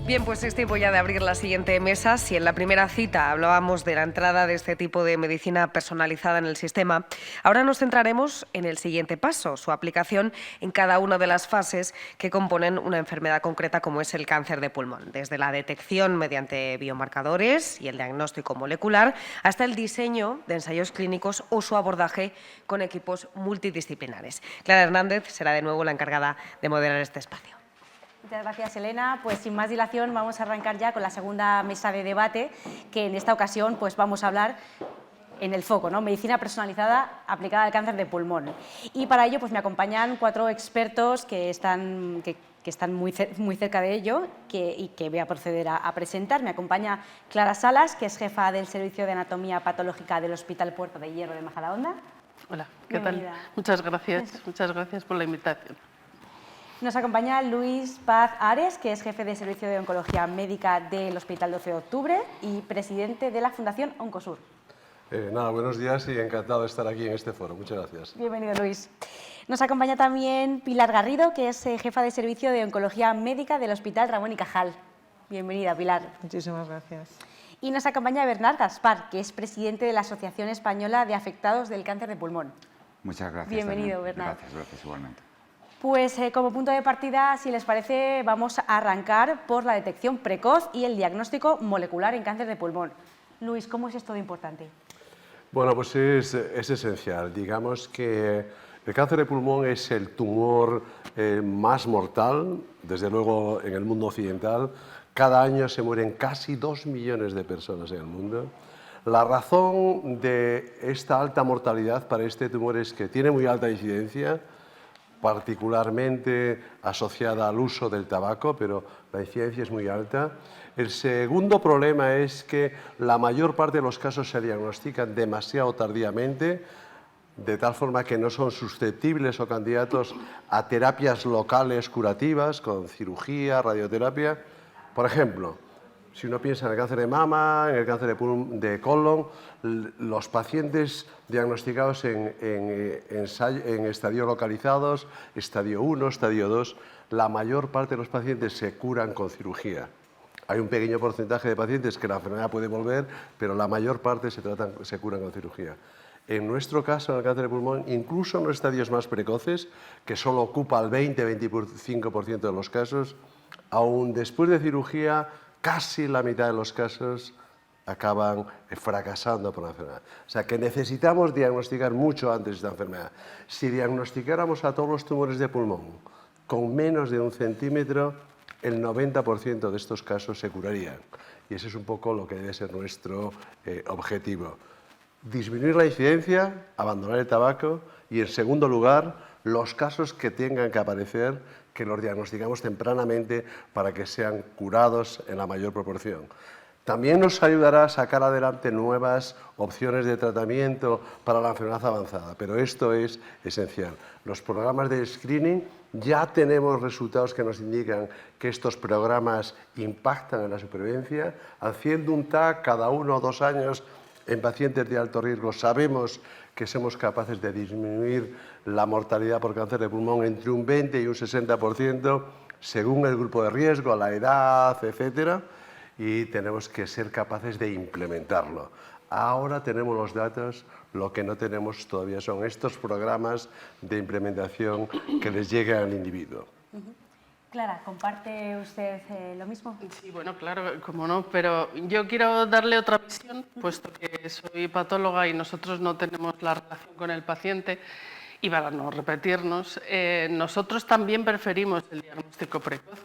Bien, pues es tiempo ya de abrir la siguiente mesa. Si en la primera cita hablábamos de la entrada de este tipo de medicina personalizada en el sistema, ahora nos centraremos en el siguiente paso, su aplicación en cada una de las fases que componen una enfermedad concreta como es el cáncer de pulmón, desde la detección mediante biomarcadores y el diagnóstico molecular hasta el diseño de ensayos clínicos o su abordaje con equipos multidisciplinares. Clara Hernández será de nuevo la encargada de moderar este espacio. Muchas gracias, Elena. Pues sin más dilación vamos a arrancar ya con la segunda mesa de debate, que en esta ocasión pues vamos a hablar en el foco, ¿no? Medicina personalizada aplicada al cáncer de pulmón. Y para ello pues me acompañan 4 expertos que están muy cerca de ello y que voy a proceder a presentar. Me acompaña Clara Salas, que es jefa del Servicio de Anatomía Patológica del Hospital Puerta de Hierro de Majadahonda. Hola, ¿qué tal? Muchas gracias por la invitación. Nos acompaña Luis Paz Ares, que es jefe de Servicio de Oncología Médica del Hospital 12 de Octubre y presidente de la Fundación Oncosur. Buenos días y encantado de estar aquí en este foro. Muchas gracias. Bienvenido, Luis. Nos acompaña también Pilar Garrido, que es jefa de Servicio de Oncología Médica del Hospital Ramón y Cajal. Bienvenida, Pilar. Muchísimas gracias. Y nos acompaña Bernard Gaspar, que es presidente de la Asociación Española de Afectados del Cáncer de Pulmón. Muchas gracias. Bienvenido, Bernard. Gracias igualmente. Pues como punto de partida, si les parece, vamos a arrancar por la detección precoz y el diagnóstico molecular en cáncer de pulmón. Luis, ¿cómo es esto de importante? Bueno, pues es esencial. Digamos que el cáncer de pulmón es el tumor más mortal, desde luego en el mundo occidental. Cada año se mueren casi 2 millones de personas en el mundo. La razón de esta alta mortalidad para este tumor es que tiene muy alta incidencia, particularmente asociada al uso del tabaco, pero la incidencia es muy alta. El segundo problema es que la mayor parte de los casos se diagnostican demasiado tardíamente, de tal forma que no son susceptibles o candidatos a terapias locales curativas, con cirugía, radioterapia. Por ejemplo, si uno piensa en el cáncer de mama, en el cáncer de colon, los pacientes diagnosticados en estadios localizados, estadio 1, estadio 2, la mayor parte de los pacientes se curan con cirugía. Hay un pequeño porcentaje de pacientes que la enfermedad puede volver, pero la mayor parte se curan con cirugía. En nuestro caso, en el cáncer de pulmón, incluso en los estadios más precoces, que solo ocupa el 20-25% de los casos, aún después de cirugía, casi la mitad de los casos acaban fracasando por la enfermedad. O sea que necesitamos diagnosticar mucho antes esta enfermedad. Si diagnosticáramos a todos los tumores de pulmón con menos de 1 centímetro, el 90% de estos casos se curarían. Y ese es un poco lo que debe ser nuestro objetivo. Disminuir la incidencia, abandonar el tabaco y, en segundo lugar, los casos que tengan que aparecer, que los diagnosticamos tempranamente para que sean curados en la mayor proporción. También nos ayudará a sacar adelante nuevas opciones de tratamiento para la enfermedad avanzada, pero esto es esencial. Los programas de screening, ya tenemos resultados que nos indican que estos programas impactan en la supervivencia. Haciendo un TAC cada 1 o 2 años en pacientes de alto riesgo, sabemos que somos capaces de disminuir la mortalidad por cáncer de pulmón entre un 20 y un 60%, según el grupo de riesgo, la edad, etcétera, y tenemos que ser capaces de implementarlo. Ahora tenemos los datos, lo que no tenemos todavía son estos programas de implementación que les lleguen al individuo. Clara, ¿comparte usted lo mismo? Sí, bueno, claro, como no, pero yo quiero darle otra visión, puesto que soy patóloga y nosotros no tenemos la relación con el paciente, y para no repetirnos, nosotros también preferimos el diagnóstico precoz.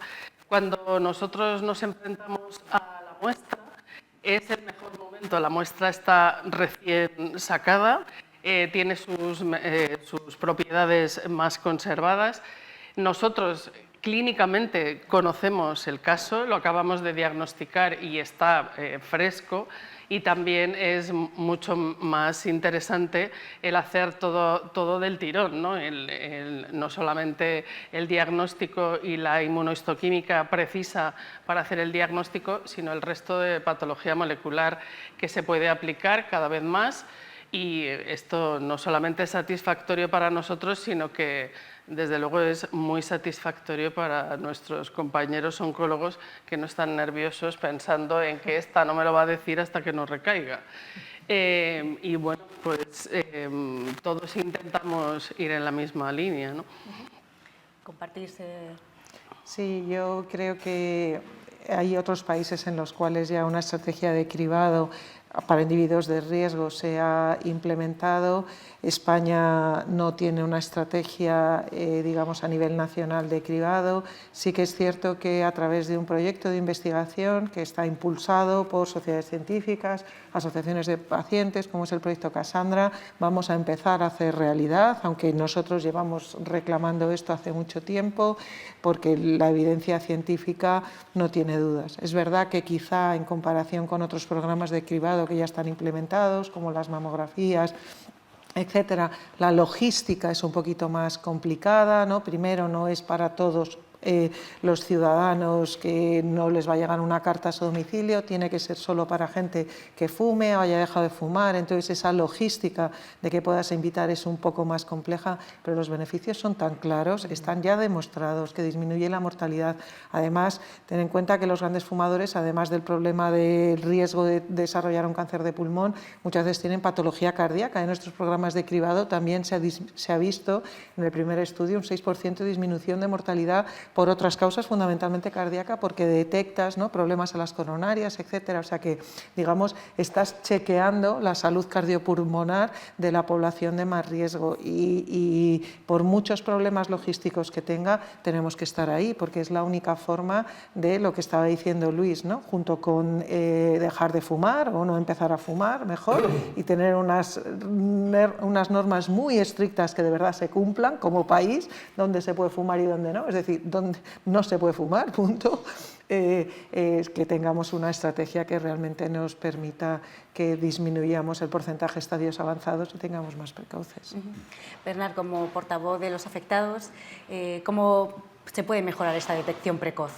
Cuando nosotros nos enfrentamos a la muestra, es el mejor momento. La muestra está recién sacada, tiene sus propiedades más conservadas. Nosotros clínicamente conocemos el caso, lo acabamos de diagnosticar y está fresco, y también es mucho más interesante el hacer todo del tirón, ¿no? No solamente el diagnóstico y la inmunohistoquímica precisa para hacer el diagnóstico, sino el resto de patología molecular que se puede aplicar cada vez más Y esto no solamente es satisfactorio para nosotros, sino que desde luego es muy satisfactorio para nuestros compañeros oncólogos que no están nerviosos pensando en que esta no me lo va a decir hasta que no recaiga. Y bueno, pues todos intentamos ir en la misma línea, ¿no? Compartirse. Sí, yo creo que hay otros países en los cuales ya una estrategia de cribado para individuos de riesgo se ha implementado. España no tiene una estrategia, digamos, a nivel nacional de cribado. Sí que es cierto que a través de un proyecto de investigación que está impulsado por sociedades científicas, asociaciones de pacientes, como es el proyecto Cassandra, vamos a empezar a hacer realidad, aunque nosotros llevamos reclamando esto hace mucho tiempo, porque la evidencia científica no tiene dudas. Es verdad que quizá en comparación con otros programas de cribado que ya están implementados, como las mamografías, etcétera, la logística es un poquito más complicada, ¿no? Primero, no es para todos los ciudadanos que no les va a llegar una carta a su domicilio, tiene que ser solo para gente que fume o haya dejado de fumar, entonces esa logística de que puedas invitar es un poco más compleja, pero los beneficios son tan claros, están ya demostrados que disminuye la mortalidad. Además, ten en cuenta que los grandes fumadores, además del problema del riesgo de desarrollar un cáncer de pulmón, muchas veces tienen patología cardíaca. En nuestros programas de cribado también se ha visto en el primer estudio un 6% de disminución de mortalidad por otras causas, fundamentalmente cardíaca, porque detectas, ¿no?, problemas a las coronarias, etcétera. O sea que, digamos, estás chequeando la salud cardiopulmonar de la población de más riesgo y por muchos problemas logísticos que tenga, tenemos que estar ahí, porque es la única forma de lo que estaba diciendo Luis, ¿no?, junto con dejar de fumar o no empezar a fumar mejor y tener unas normas muy estrictas que de verdad se cumplan como país, donde se puede fumar y donde no, es decir, donde no se puede fumar, punto, que tengamos una estrategia que realmente nos permita que disminuyamos el porcentaje de estadios avanzados y tengamos más precoces. Bernard, como portavoz de los afectados, ¿cómo se puede mejorar esta detección precoz?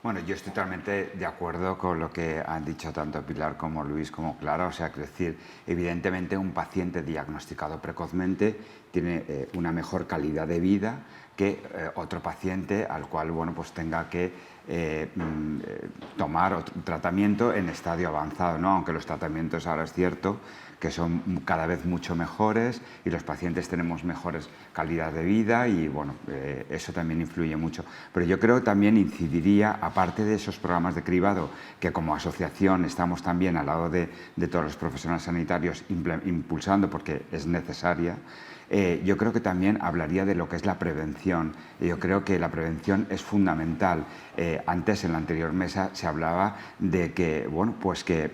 Bueno, yo estoy totalmente de acuerdo con lo que han dicho tanto Pilar como Luis como Clara. O sea, es decir, evidentemente un paciente diagnosticado precozmente tiene una mejor calidad de vida que otro paciente al cual, bueno, pues tenga que tomar otro tratamiento en estadio avanzado, ¿no? Aunque los tratamientos ahora es cierto que son cada vez mucho mejores y los pacientes tenemos mejores calidad de vida y bueno, eso también influye mucho. Pero yo creo que también incidiría, aparte de esos programas de cribado, que como asociación estamos también al lado de todos los profesionales sanitarios impulsando porque es necesaria, yo creo que también hablaría de lo que es la prevención. Yo creo que la prevención es fundamental. Antes, en la anterior mesa, se hablaba de que, bueno, pues que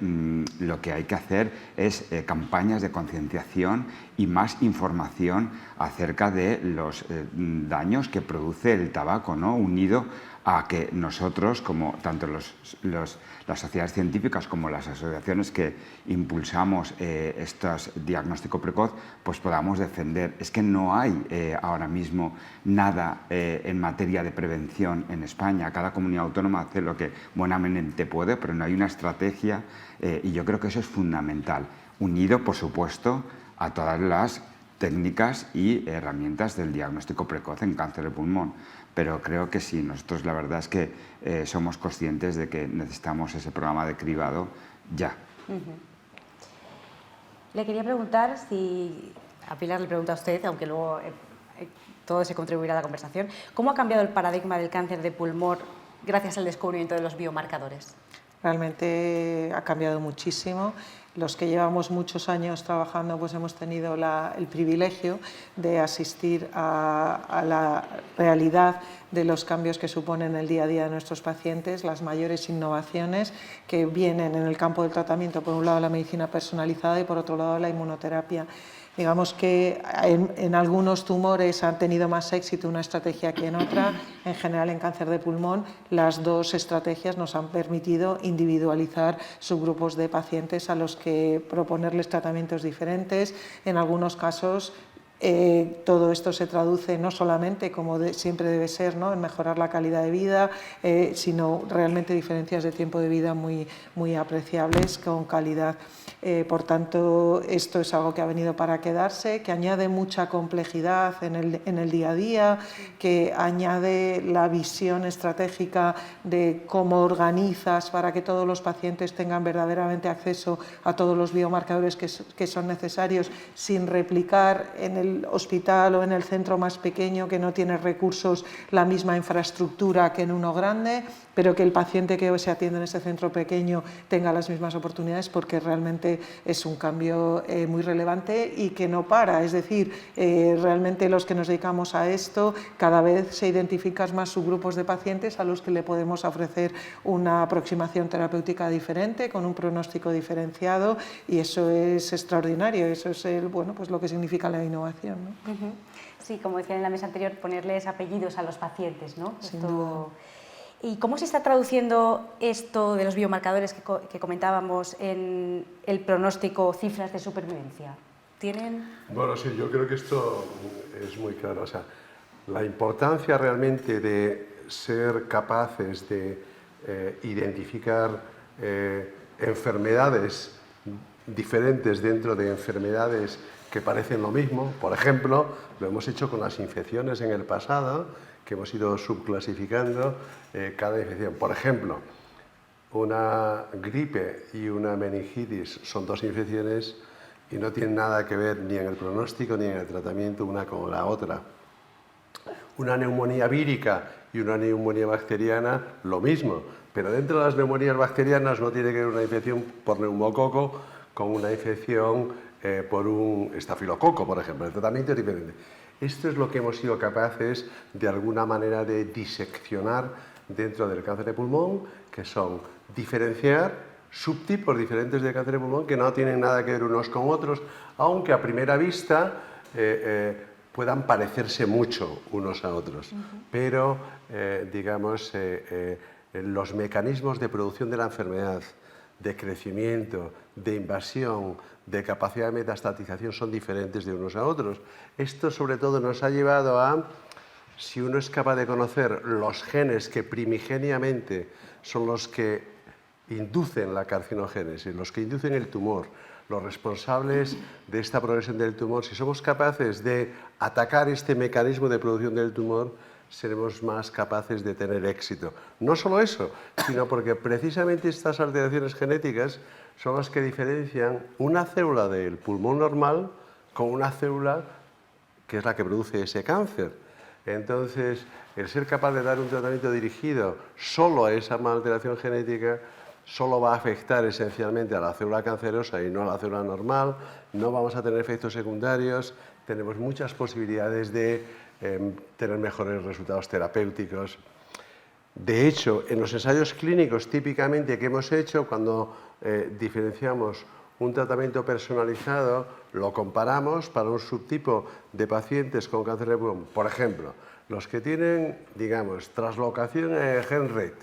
lo que hay que hacer es campañas de concienciación y más información acerca de los daños que produce el tabaco, ¿no?, unido a que nosotros, como tanto las sociedades científicas como las asociaciones que impulsamos estos diagnóstico precoz, pues podamos defender. Es que no hay ahora mismo nada en materia de prevención en España. Cada comunidad autónoma hace lo que buenamente puede, pero no hay una estrategia y yo creo que eso es fundamental, unido, por supuesto, a todas las técnicas y herramientas del diagnóstico precoz en cáncer de pulmón. Pero creo que sí, nosotros la verdad es que somos conscientes de que necesitamos ese programa de cribado ya. Le quería preguntar si, a Pilar le pregunto a usted, aunque luego todo se contribuirá a la conversación, ¿cómo ha cambiado el paradigma del cáncer de pulmón gracias al descubrimiento de los biomarcadores? Realmente ha cambiado muchísimo. Los que llevamos muchos años trabajando pues hemos tenido el privilegio de asistir a la realidad de los cambios que suponen el día a día de nuestros pacientes, las mayores innovaciones que vienen en el campo del tratamiento, por un lado la medicina personalizada y por otro lado la inmunoterapia. Digamos que en algunos tumores han tenido más éxito una estrategia que en otra. En general, en cáncer de pulmón, las dos estrategias nos han permitido individualizar subgrupos de pacientes a los que proponerles tratamientos diferentes. En algunos casos, todo esto se traduce no solamente, como siempre debe ser, ¿no?, en mejorar la calidad de vida, sino realmente diferencias de tiempo de vida muy apreciables con calidad. Por tanto, esto es algo que ha venido para quedarse, que añade mucha complejidad en el día a día, que añade la visión estratégica de cómo organizas para que todos los pacientes tengan verdaderamente acceso a todos los biomarcadores que son necesarios, sin replicar en el hospital o en el centro más pequeño, que no tiene recursos, la misma infraestructura que en uno grande, pero que el paciente que se atiende en ese centro pequeño tenga las mismas oportunidades, porque realmente es un cambio muy relevante y que no para. Es decir, realmente los que nos dedicamos a esto, cada vez se identifican más subgrupos de pacientes a los que le podemos ofrecer una aproximación terapéutica diferente, con un pronóstico diferenciado, y eso es extraordinario. Eso es pues lo que significa la innovación, ¿no? Sí, como decía en la mesa anterior, ponerles apellidos a los pacientes, ¿no? Sin duda. ¿Y cómo se está traduciendo esto de los biomarcadores que comentábamos en el pronóstico, cifras de supervivencia? ¿Tienen...? Bueno, sí, yo creo que esto es muy claro. O sea, la importancia realmente de ser capaces de identificar enfermedades diferentes dentro de enfermedades que parecen lo mismo. Por ejemplo, lo hemos hecho con las infecciones en el pasado, que hemos ido subclasificando cada infección. Por ejemplo, una gripe y una meningitis son dos infecciones y no tienen nada que ver ni en el pronóstico ni en el tratamiento una con la otra. Una neumonía vírica y una neumonía bacteriana, lo mismo, pero dentro de las neumonías bacterianas no tiene que ver una infección por neumococo con una infección por un estafilococo, por ejemplo. El tratamiento es diferente. Esto es lo que hemos sido capaces, de alguna manera, de diseccionar dentro del cáncer de pulmón, que son diferenciar subtipos diferentes de cáncer de pulmón que no tienen nada que ver unos con otros, aunque a primera vista puedan parecerse mucho unos a otros. Pero, digamos, los mecanismos de producción de la enfermedad, de crecimiento, de invasión, de capacidad de metastatización son diferentes de unos a otros. Esto, sobre todo, nos ha llevado a, si uno es capaz de conocer los genes que primigeniamente son los que inducen la carcinogénesis, los que inducen el tumor, los responsables de esta progresión del tumor, si somos capaces de atacar este mecanismo de producción del tumor, seremos más capaces de tener éxito. No solo eso, sino porque precisamente estas alteraciones genéticas son las que diferencian una célula del pulmón normal con una célula que es la que produce ese cáncer. Entonces, el ser capaz de dar un tratamiento dirigido solo a esa alteración genética solo va a afectar esencialmente a la célula cancerosa y no a la célula normal, no vamos a tener efectos secundarios, tenemos muchas posibilidades de tener mejores resultados terapéuticos. De hecho, en los ensayos clínicos típicamente que hemos hecho, cuando diferenciamos un tratamiento personalizado, lo comparamos para un subtipo de pacientes con cáncer de pulmón. Por ejemplo, los que tienen, digamos, traslocación en el gen RET,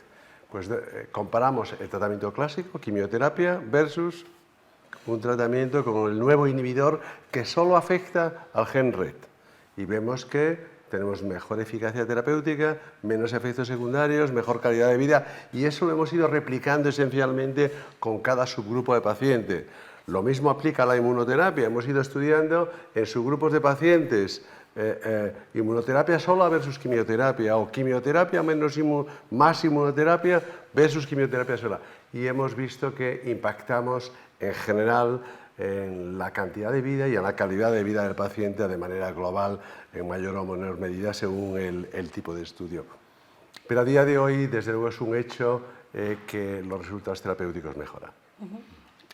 pues comparamos el tratamiento clásico, quimioterapia, versus un tratamiento con el nuevo inhibidor que solo afecta al gen RET. Y vemos que tenemos mejor eficacia terapéutica, menos efectos secundarios, mejor calidad de vida, y eso lo hemos ido replicando esencialmente con cada subgrupo de paciente. Lo mismo aplica a la inmunoterapia. Hemos ido estudiando en subgrupos de pacientes inmunoterapia sola versus quimioterapia, o quimioterapia más inmunoterapia versus quimioterapia sola. Y hemos visto que impactamos en general en la cantidad de vida y en la calidad de vida del paciente de manera global, en mayor o menor medida según el tipo de estudio. Pero a día de hoy, desde luego, es un hecho que los resultados terapéuticos mejoran.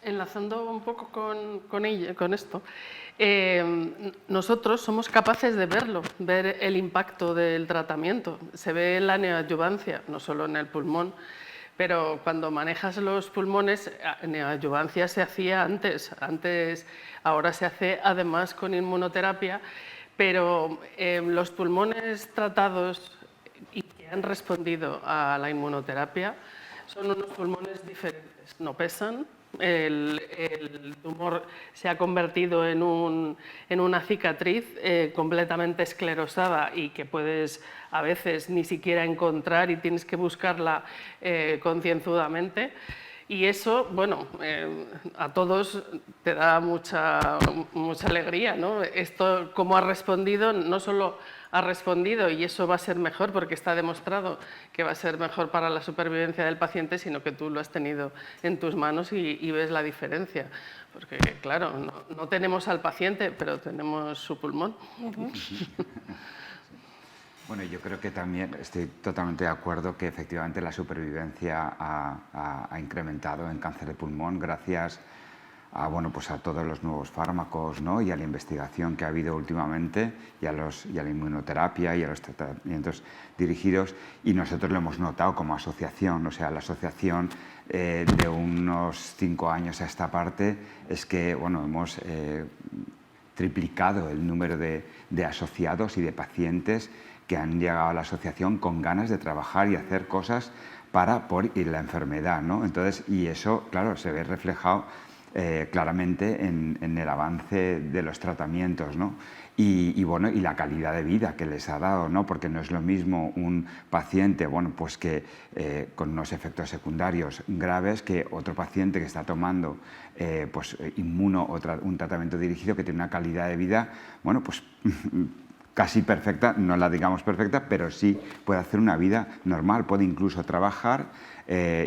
Enlazando un poco con esto, nosotros somos capaces de verlo, ver el impacto del tratamiento. Se ve en la neoadyuvancia, no solo en el pulmón, pero cuando manejas los pulmones, neoadyuvancia se hacía antes, ahora se hace además con inmunoterapia, pero los pulmones tratados y que han respondido a la inmunoterapia son unos pulmones diferentes, no pesan. El el tumor se ha convertido en una cicatriz completamente esclerosada y que puedes a veces ni siquiera encontrar y tienes que buscarla concienzudamente. Y eso, bueno, a todos te da mucha alegría, ¿no? Esto, cómo ha respondido, no solo ha respondido y eso va a ser mejor porque está demostrado que va a ser mejor para la supervivencia del paciente, sino que tú lo has tenido en tus manos y ves la diferencia. Porque, claro, no tenemos al paciente, pero tenemos su pulmón. Bueno, yo creo que también estoy totalmente de acuerdo que efectivamente la supervivencia ha incrementado en cáncer de pulmón gracias a, bueno, pues a todos los nuevos fármacos, ¿no? Y a la investigación que ha habido últimamente y a la inmunoterapia y a los tratamientos dirigidos, y nosotros lo hemos notado como asociación, o sea, la asociación de unos 5 años a esta parte es que, bueno, hemos triplicado el número de asociados y de pacientes que han llegado a la asociación con ganas de trabajar y hacer cosas por la enfermedad, ¿no? Entonces, y eso, claro, se ve reflejado claramente en el avance de los tratamientos, ¿no? Y bueno, y la calidad de vida que les ha dado, ¿no? Porque no es lo mismo un paciente, bueno, pues que con unos efectos secundarios graves que otro paciente que está tomando pues un tratamiento dirigido que tiene una calidad de vida, bueno, pues casi perfecta, no la digamos perfecta, pero sí puede hacer una vida normal, puede incluso trabajar,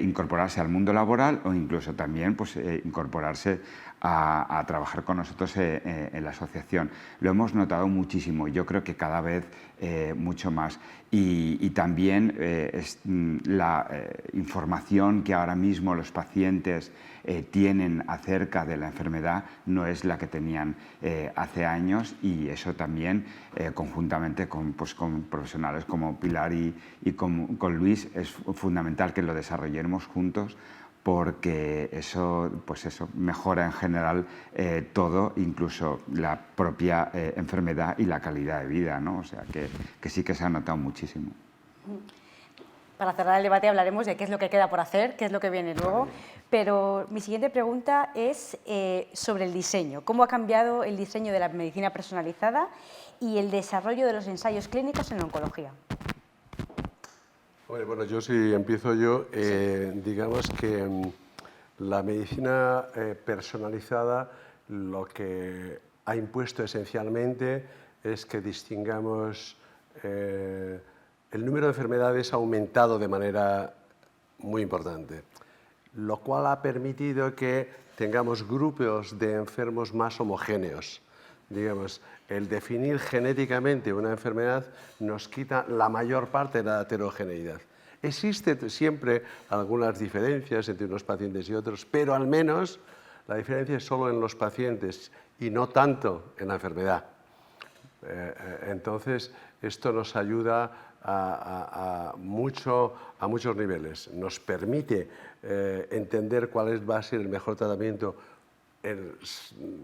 incorporarse al mundo laboral o incluso también pues, incorporarse a trabajar con nosotros en la asociación. Lo hemos notado muchísimo, yo creo que cada vez mucho más. Y también la información que ahora mismo los pacientes tienen acerca de la enfermedad no es la que tenían hace años, y eso también conjuntamente con profesionales como Pilar y con Luis es fundamental que lo desarrollemos juntos, porque eso, pues eso mejora en general todo, incluso la propia enfermedad y la calidad de vida, ¿no? O sea que sí que se ha notado muchísimo. Para cerrar el debate hablaremos de qué es lo que queda por hacer, qué es lo que viene luego, pero mi siguiente pregunta es sobre el diseño. ¿Cómo ha cambiado el diseño de la medicina personalizada y el desarrollo de los ensayos clínicos en oncología? Bueno, yo si empiezo yo, digamos que la medicina personalizada lo que ha impuesto esencialmente es que distingamos el número de enfermedades ha aumentado de manera muy importante, lo cual ha permitido que tengamos grupos de enfermos más homogéneos. Digamos, el definir genéticamente una enfermedad nos quita la mayor parte de la heterogeneidad. Existen siempre algunas diferencias entre unos pacientes y otros, pero al menos la diferencia es solo en los pacientes y no tanto en la enfermedad. Entonces, esto nos ayuda a muchos niveles. Nos permite entender cuál va a ser el mejor tratamiento,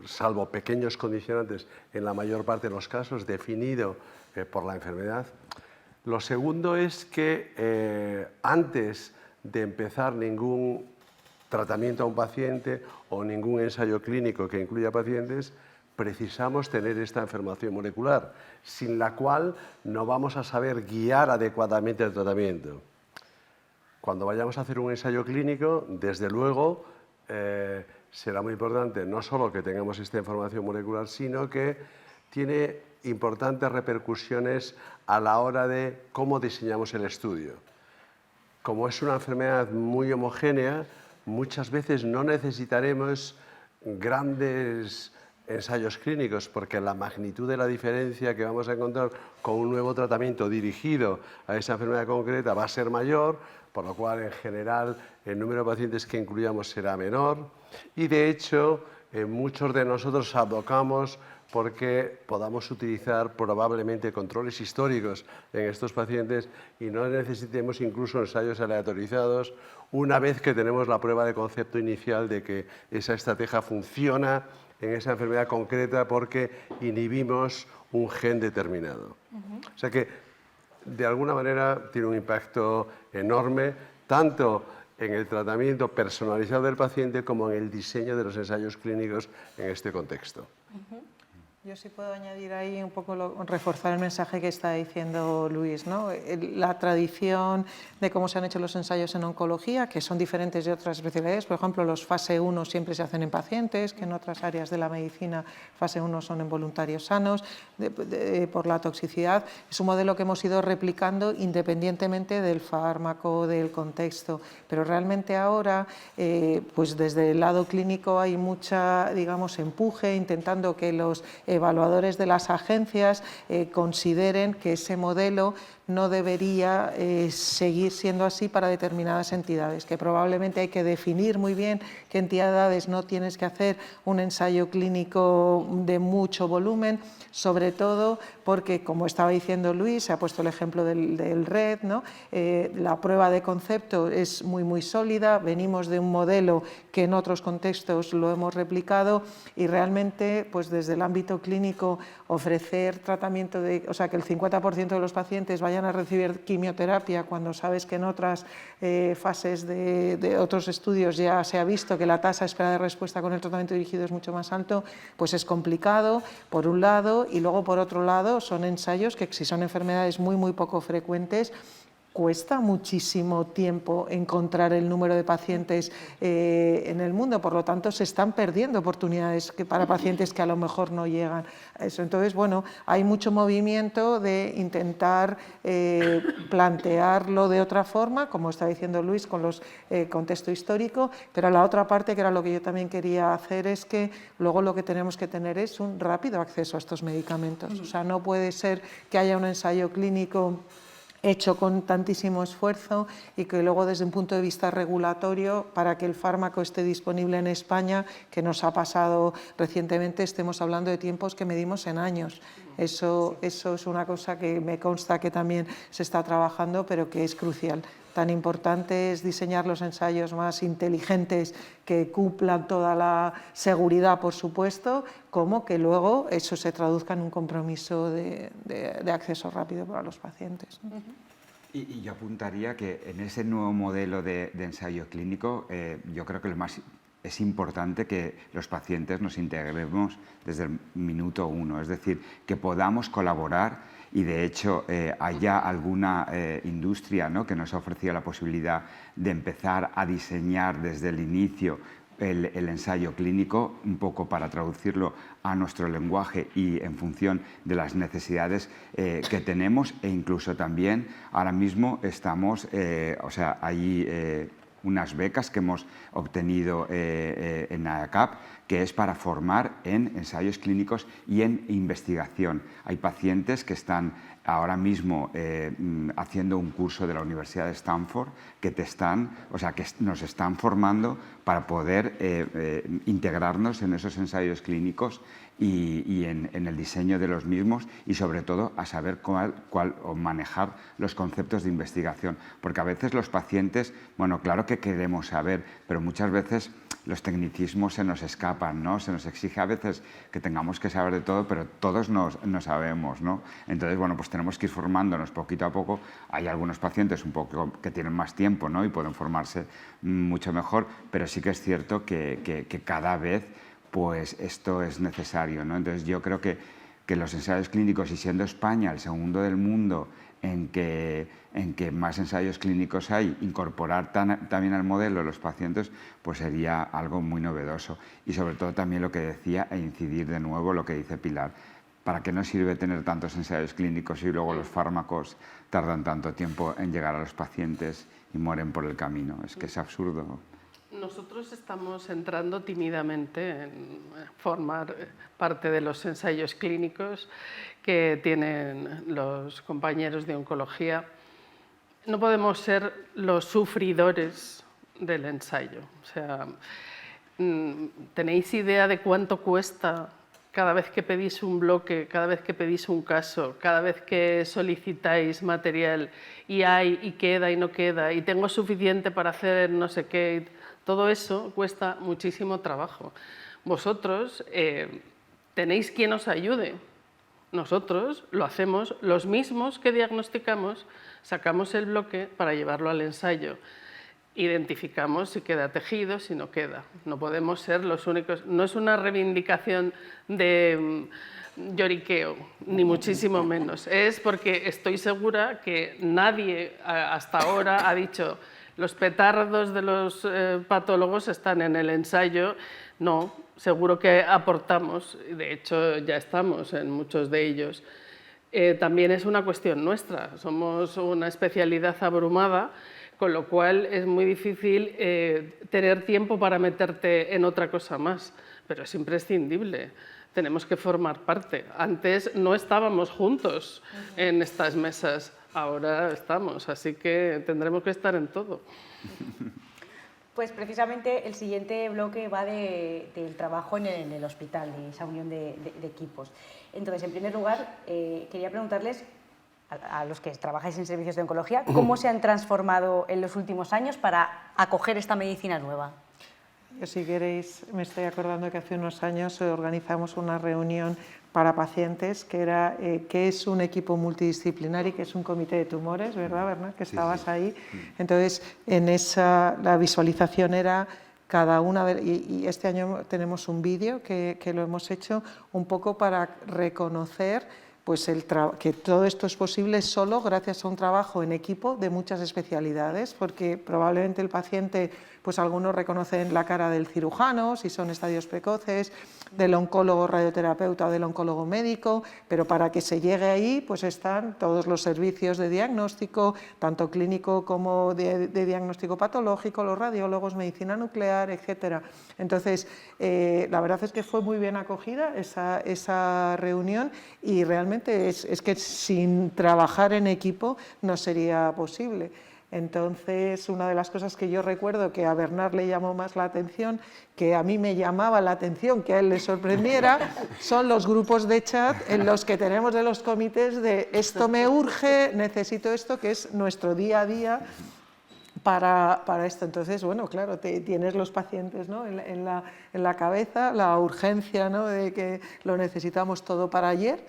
salvo pequeños condicionantes, en la mayor parte de los casos, definido por la enfermedad. Lo segundo es que antes de empezar ningún tratamiento a un paciente o ningún ensayo clínico que incluya pacientes, precisamos tener esta información molecular, sin la cual no vamos a saber guiar adecuadamente el tratamiento. Cuando vayamos a hacer un ensayo clínico, desde luego, será muy importante no solo que tengamos esta información molecular, sino que tiene importantes repercusiones a la hora de cómo diseñamos el estudio. Como es una enfermedad muy homogénea, muchas veces no necesitaremos grandes ensayos clínicos, porque la magnitud de la diferencia que vamos a encontrar con un nuevo tratamiento dirigido a esa enfermedad concreta va a ser mayor, por lo cual en general el número de pacientes que incluyamos será menor, y de hecho muchos de nosotros abocamos porque podamos utilizar probablemente controles históricos en estos pacientes y no necesitemos incluso ensayos aleatorizados una vez que tenemos la prueba de concepto inicial de que esa estrategia funciona en esa enfermedad concreta porque inhibimos un gen determinado. O sea que, de alguna manera, tiene un impacto enorme, tanto en el tratamiento personalizado del paciente como en el diseño de los ensayos clínicos en este contexto. Yo sí puedo añadir ahí un poco, reforzar el mensaje que está diciendo Luis, ¿no? La tradición de cómo se han hecho los ensayos en oncología, que son diferentes de otras especialidades. Por ejemplo, los fase 1 siempre se hacen en pacientes, que en otras áreas de la medicina fase 1 son en voluntarios sanos, por la toxicidad. Es un modelo que hemos ido replicando independientemente del fármaco, del contexto. Pero realmente ahora, pues desde el lado clínico hay mucha, digamos, empuje, intentando que los evaluadores de las agencias consideren que ese modelo no debería seguir siendo así para determinadas entidades, que probablemente hay que definir muy bien qué entidades no tienes que hacer un ensayo clínico de mucho volumen, sobre todo porque, como estaba diciendo Luis, se ha puesto el ejemplo del RED, ¿no? La prueba de concepto es muy sólida, venimos de un modelo que en otros contextos lo hemos replicado y realmente, pues desde el ámbito clínico, ofrecer tratamiento o sea, que el 50% de los pacientes vayan a recibir quimioterapia cuando sabes que en otras fases de otros estudios ya se ha visto que la tasa esperada de respuesta con el tratamiento dirigido es mucho más alto, pues es complicado, por un lado, y luego por otro lado son ensayos que, si son enfermedades muy poco frecuentes, cuesta muchísimo tiempo encontrar el número de pacientes en el mundo, por lo tanto se están perdiendo oportunidades para pacientes que a lo mejor no llegan a eso. Entonces, bueno, hay mucho movimiento de intentar plantearlo de otra forma, como está diciendo Luis, con los contexto histórico, pero la otra parte, que era lo que yo también quería hacer, es que luego lo que tenemos que tener es un rápido acceso a estos medicamentos. O sea, no puede ser que haya un ensayo clínico hecho con tantísimo esfuerzo y que luego, desde un punto de vista regulatorio, para que el fármaco esté disponible en España, que nos ha pasado recientemente, estemos hablando de tiempos que medimos en años. Eso es una cosa que me consta que también se está trabajando, pero que es crucial. Tan importante es diseñar los ensayos más inteligentes que cumplan toda la seguridad, por supuesto, como que luego eso se traduzca en un compromiso de acceso rápido para los pacientes. Y yo apuntaría que en ese nuevo modelo de ensayo clínico, yo creo que lo más es importante que los pacientes nos integremos desde el minuto 1, es decir, que podamos colaborar. Y de hecho hay ya alguna industria, ¿no?, que nos ha ofrecido la posibilidad de empezar a diseñar desde el inicio el ensayo clínico, un poco para traducirlo a nuestro lenguaje y en función de las necesidades que tenemos, e incluso también ahora mismo estamos, o sea, hay unas becas que hemos obtenido en ACAP, que es para formar en ensayos clínicos y en investigación. Hay pacientes que están ahora mismo haciendo un curso de la Universidad de Stanford que nos están formando para poder integrarnos en esos ensayos clínicos y en el diseño de los mismos, y sobre todo a saber o manejar los conceptos de investigación, porque a veces los pacientes, bueno, claro que queremos saber, pero muchas veces los tecnicismos se nos escapan, ¿no? Se nos exige a veces que tengamos que saber de todo, pero todos no sabemos, ¿no? Entonces, bueno, pues tenemos que ir formándonos poquito a poco. Hay algunos pacientes un poco que tienen más tiempo, ¿no?, y pueden formarse mucho mejor, pero sí que es cierto que cada vez pues esto es necesario, ¿no? Entonces yo creo que los ensayos clínicos, y siendo España el segundo del mundo en que más ensayos clínicos hay, incorporar también al modelo los pacientes, pues sería algo muy novedoso. Y sobre todo también lo que decía, e incidir de nuevo lo que dice Pilar, ¿para qué nos sirve tener tantos ensayos clínicos y luego los fármacos tardan tanto tiempo en llegar a los pacientes y mueren por el camino? Es que es absurdo. Nosotros estamos entrando tímidamente en formar parte de los ensayos clínicos que tienen los compañeros de oncología. No podemos ser los sufridores del ensayo. O sea, ¿tenéis idea de cuánto cuesta cada vez que pedís un bloque, cada vez que pedís un caso, cada vez que solicitáis material y hay y queda y no queda y tengo suficiente para hacer no sé qué? Todo eso cuesta muchísimo trabajo. Vosotros tenéis quien os ayude. Nosotros lo hacemos los mismos que diagnosticamos, sacamos el bloque para llevarlo al ensayo. identificamos si queda tejido, si no queda. No podemos ser los únicos. No es una reivindicación de lloriqueo, ni muchísimo menos. Es porque estoy segura que nadie hasta ahora ha dicho los petardos de los patólogos están en el ensayo. No, seguro que aportamos, de hecho ya estamos en muchos de ellos. También es una cuestión nuestra, somos una especialidad abrumada, con lo cual es muy difícil tener tiempo para meterte en otra cosa más, pero es imprescindible. Tenemos que formar parte. Antes no estábamos juntos en estas mesas, ahora estamos, así que tendremos que estar en todo. Pues precisamente el siguiente bloque va del trabajo en el hospital, de esa unión de equipos. Entonces, en primer lugar, quería preguntarles a los que trabajáis en servicios de oncología, ¿cómo se han transformado en los últimos años para acoger esta medicina nueva? Yo, si queréis, me estoy acordando que hace unos años organizamos una reunión para pacientes que era qué es un equipo multidisciplinar y qué es un comité de tumores, ¿verdad, Bernat? Que estabas ahí. Entonces, en esa, la visualización era cada una de, y este año tenemos un vídeo que lo hemos hecho un poco para reconocer pues que todo esto es posible solo gracias a un trabajo en equipo de muchas especialidades, porque probablemente el paciente, pues algunos reconocen la cara del cirujano, si son estadios precoces, del oncólogo radioterapeuta o del oncólogo médico, pero para que se llegue ahí, pues están todos los servicios de diagnóstico, tanto clínico como de diagnóstico patológico, los radiólogos, medicina nuclear, etc. Entonces, la verdad es que fue muy bien acogida esa reunión y realmente es que sin trabajar en equipo no sería posible. Entonces, una de las cosas que yo recuerdo que a Bernat le llamó más la atención, que a mí me llamaba la atención, que a él le sorprendiera, son los grupos de chat en los que tenemos de los comités de esto me urge, necesito esto, que es nuestro día a día para esto. Entonces, bueno, claro, tienes los pacientes, ¿no? en la cabeza, la urgencia, ¿no? De que lo necesitamos todo para ayer.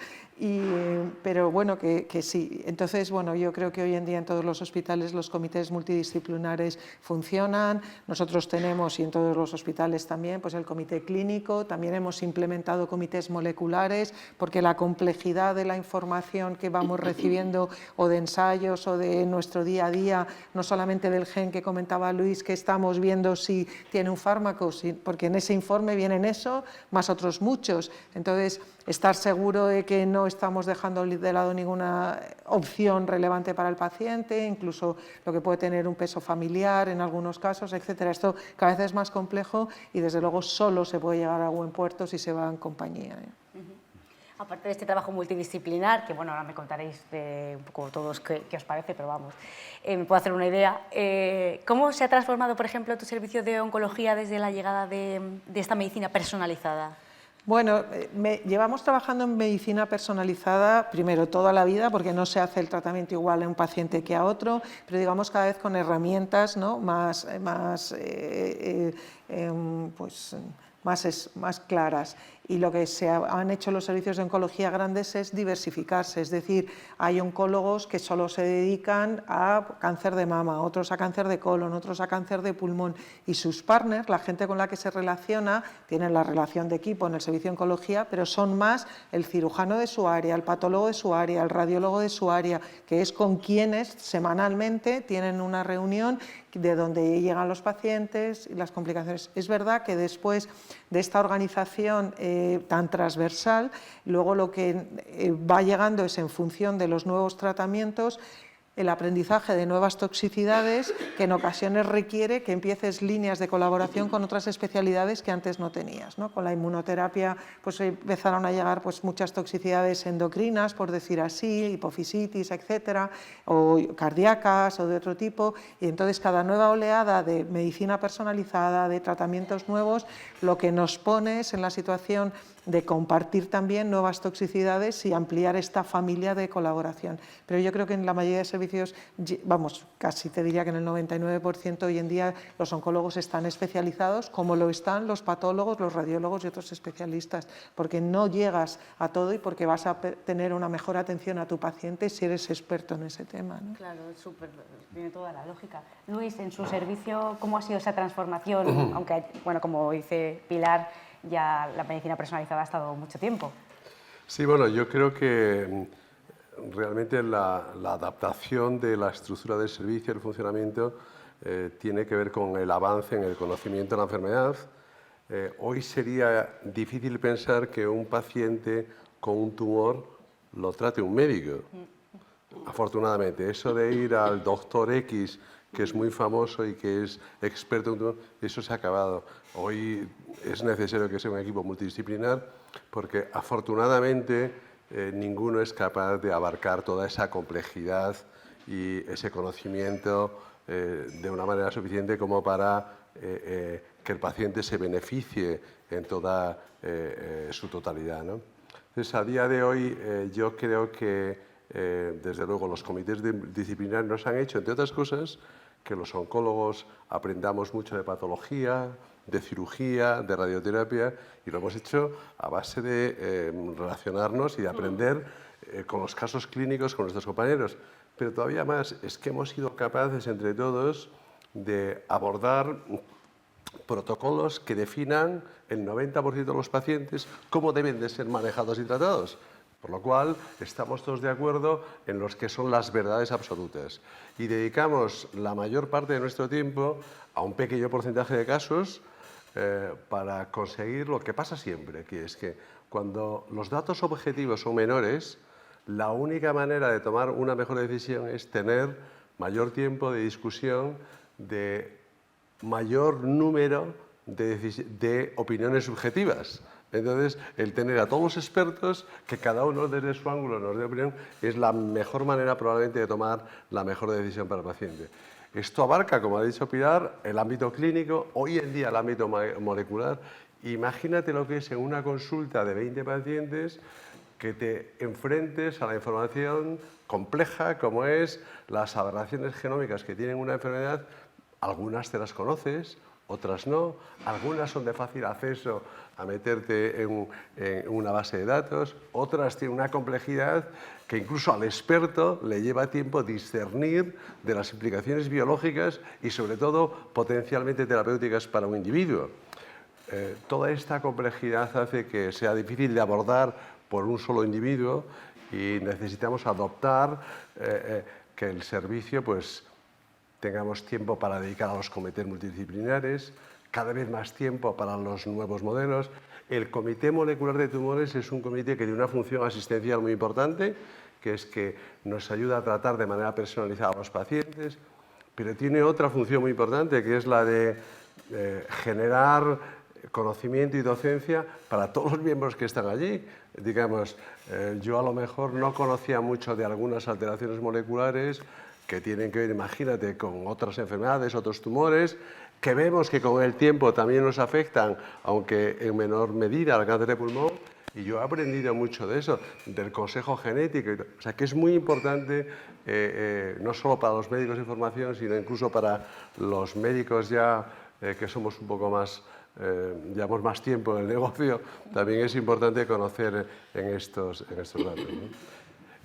Pero bueno, que sí. Entonces, bueno, yo creo que hoy en día en todos los hospitales los comités multidisciplinares funcionan. Nosotros tenemos, y en todos los hospitales también, pues el comité clínico. También hemos implementado comités moleculares, porque la complejidad de la información que vamos recibiendo o de ensayos o de nuestro día a día, no solamente del gen que comentaba Luis, que estamos viendo si tiene un fármaco, porque en ese informe vienen eso, más otros muchos. Entonces, estar seguro de que no estamos dejando de lado ninguna opción relevante para el paciente, incluso lo que puede tener un peso familiar en algunos casos, etcétera. Esto cada vez es más complejo y desde luego solo se puede llegar a buen puerto si se va en compañía. Aparte de este trabajo multidisciplinar, que bueno, ahora me contaréis un poco todos qué os parece, pero vamos, me puedo hacer una idea. ¿Cómo se ha transformado, por ejemplo, tu servicio de oncología desde la llegada de esta medicina personalizada? Bueno, llevamos trabajando en medicina personalizada, primero toda la vida, porque no se hace el tratamiento igual a un paciente que a otro, pero digamos cada vez con herramientas, ¿no? más claras. Y lo que se han hecho los servicios de oncología grandes es diversificarse, es decir, hay oncólogos que solo se dedican a cáncer de mama, otros a cáncer de colon, otros a cáncer de pulmón, y sus partners, la gente con la que se relaciona, tienen la relación de equipo en el servicio de oncología, pero son más el cirujano de su área, el patólogo de su área, el radiólogo de su área, que es con quienes semanalmente tienen una reunión de donde llegan los pacientes y las complicaciones. Es verdad que después de esta organización tan transversal, luego lo que va llegando es en función de los nuevos tratamientos, el aprendizaje de nuevas toxicidades que en ocasiones requiere que empieces líneas de colaboración con otras especialidades que antes no tenías, ¿no? Con la inmunoterapia pues empezaron a llegar pues muchas toxicidades endocrinas, por decir así, hipofisitis, etcétera, o cardíacas o de otro tipo, y entonces cada nueva oleada de medicina personalizada, de tratamientos nuevos, lo que nos pone es en la situación de compartir también nuevas toxicidades y ampliar esta familia de colaboración. Pero yo creo que en la mayoría de servicios, vamos, casi te diría que en el 99% hoy en día los oncólogos están especializados, como lo están los patólogos, los radiólogos y otros especialistas, porque no llegas a todo y porque vas a tener una mejor atención a tu paciente si eres experto en ese tema, ¿no? Claro, súper, tiene toda la lógica. Luis, en su servicio, ¿cómo ha sido esa transformación? Aunque, bueno, como dice Pilar, ya la medicina personalizada ha estado mucho tiempo. Sí, bueno, yo creo que realmente la adaptación de la estructura del servicio, el funcionamiento, tiene que ver con el avance en el conocimiento de la enfermedad. Hoy sería difícil pensar que un paciente con un tumor lo trate un médico. Afortunadamente, eso de ir al doctor X, que es muy famoso y que es experto en tumor, eso se ha acabado. Hoy es necesario que sea un equipo multidisciplinar porque afortunadamente ninguno es capaz de abarcar toda esa complejidad y ese conocimiento de una manera suficiente como para que el paciente se beneficie en toda su totalidad, ¿no? Entonces, a día de hoy, yo creo que, desde luego, los comités disciplinarios nos han hecho, entre otras cosas, que los oncólogos aprendamos mucho de patología, de cirugía, de radioterapia, y lo hemos hecho a base de relacionarnos y de aprender con los casos clínicos con nuestros compañeros. Pero todavía más, es que hemos sido capaces entre todos de abordar protocolos que definan el 90% de los pacientes cómo deben de ser manejados y tratados. Por lo cual, estamos todos de acuerdo en los que son las verdades absolutas. Y dedicamos la mayor parte de nuestro tiempo a un pequeño porcentaje de casos para conseguir lo que pasa siempre, que es que cuando los datos objetivos son menores, la única manera de tomar una mejor decisión es tener mayor tiempo de discusión, de mayor número de opiniones subjetivas. Entonces, el tener a todos los expertos, que cada uno desde su ángulo nos dé opinión, es la mejor manera probablemente de tomar la mejor decisión para el paciente. Esto abarca, como ha dicho Pilar, el ámbito clínico, hoy en día el ámbito molecular. Imagínate lo que es en una consulta de 20 pacientes que te enfrentes a la información compleja como es las aberraciones genómicas que tienen una enfermedad. Algunas te las conoces, otras no, algunas son de fácil acceso a meterte en una base de datos, otras tienen una complejidad que incluso al experto le lleva tiempo discernir de las implicaciones biológicas y sobre todo potencialmente terapéuticas para un individuo. Toda esta complejidad hace que sea difícil de abordar por un solo individuo y necesitamos adoptar que el servicio pues tengamos tiempo para dedicar a los comités multidisciplinares, cada vez más tiempo para los nuevos modelos. El Comité Molecular de Tumores es un comité que tiene una función asistencial muy importante, que es que nos ayuda a tratar de manera personalizada a los pacientes, pero tiene otra función muy importante, que es la de generar conocimiento y docencia para todos los miembros que están allí. Digamos, yo a lo mejor no conocía mucho de algunas alteraciones moleculares que tienen que ver, imagínate, con otras enfermedades, otros tumores, que vemos que con el tiempo también nos afectan, aunque en menor medida, al cáncer de pulmón, y yo he aprendido mucho de eso, del consejo genético. O sea, que es muy importante, no solo para los médicos de formación, sino incluso para los médicos ya que somos un poco más, llevamos más tiempo en el negocio, también es importante conocer en estos datos, ¿no?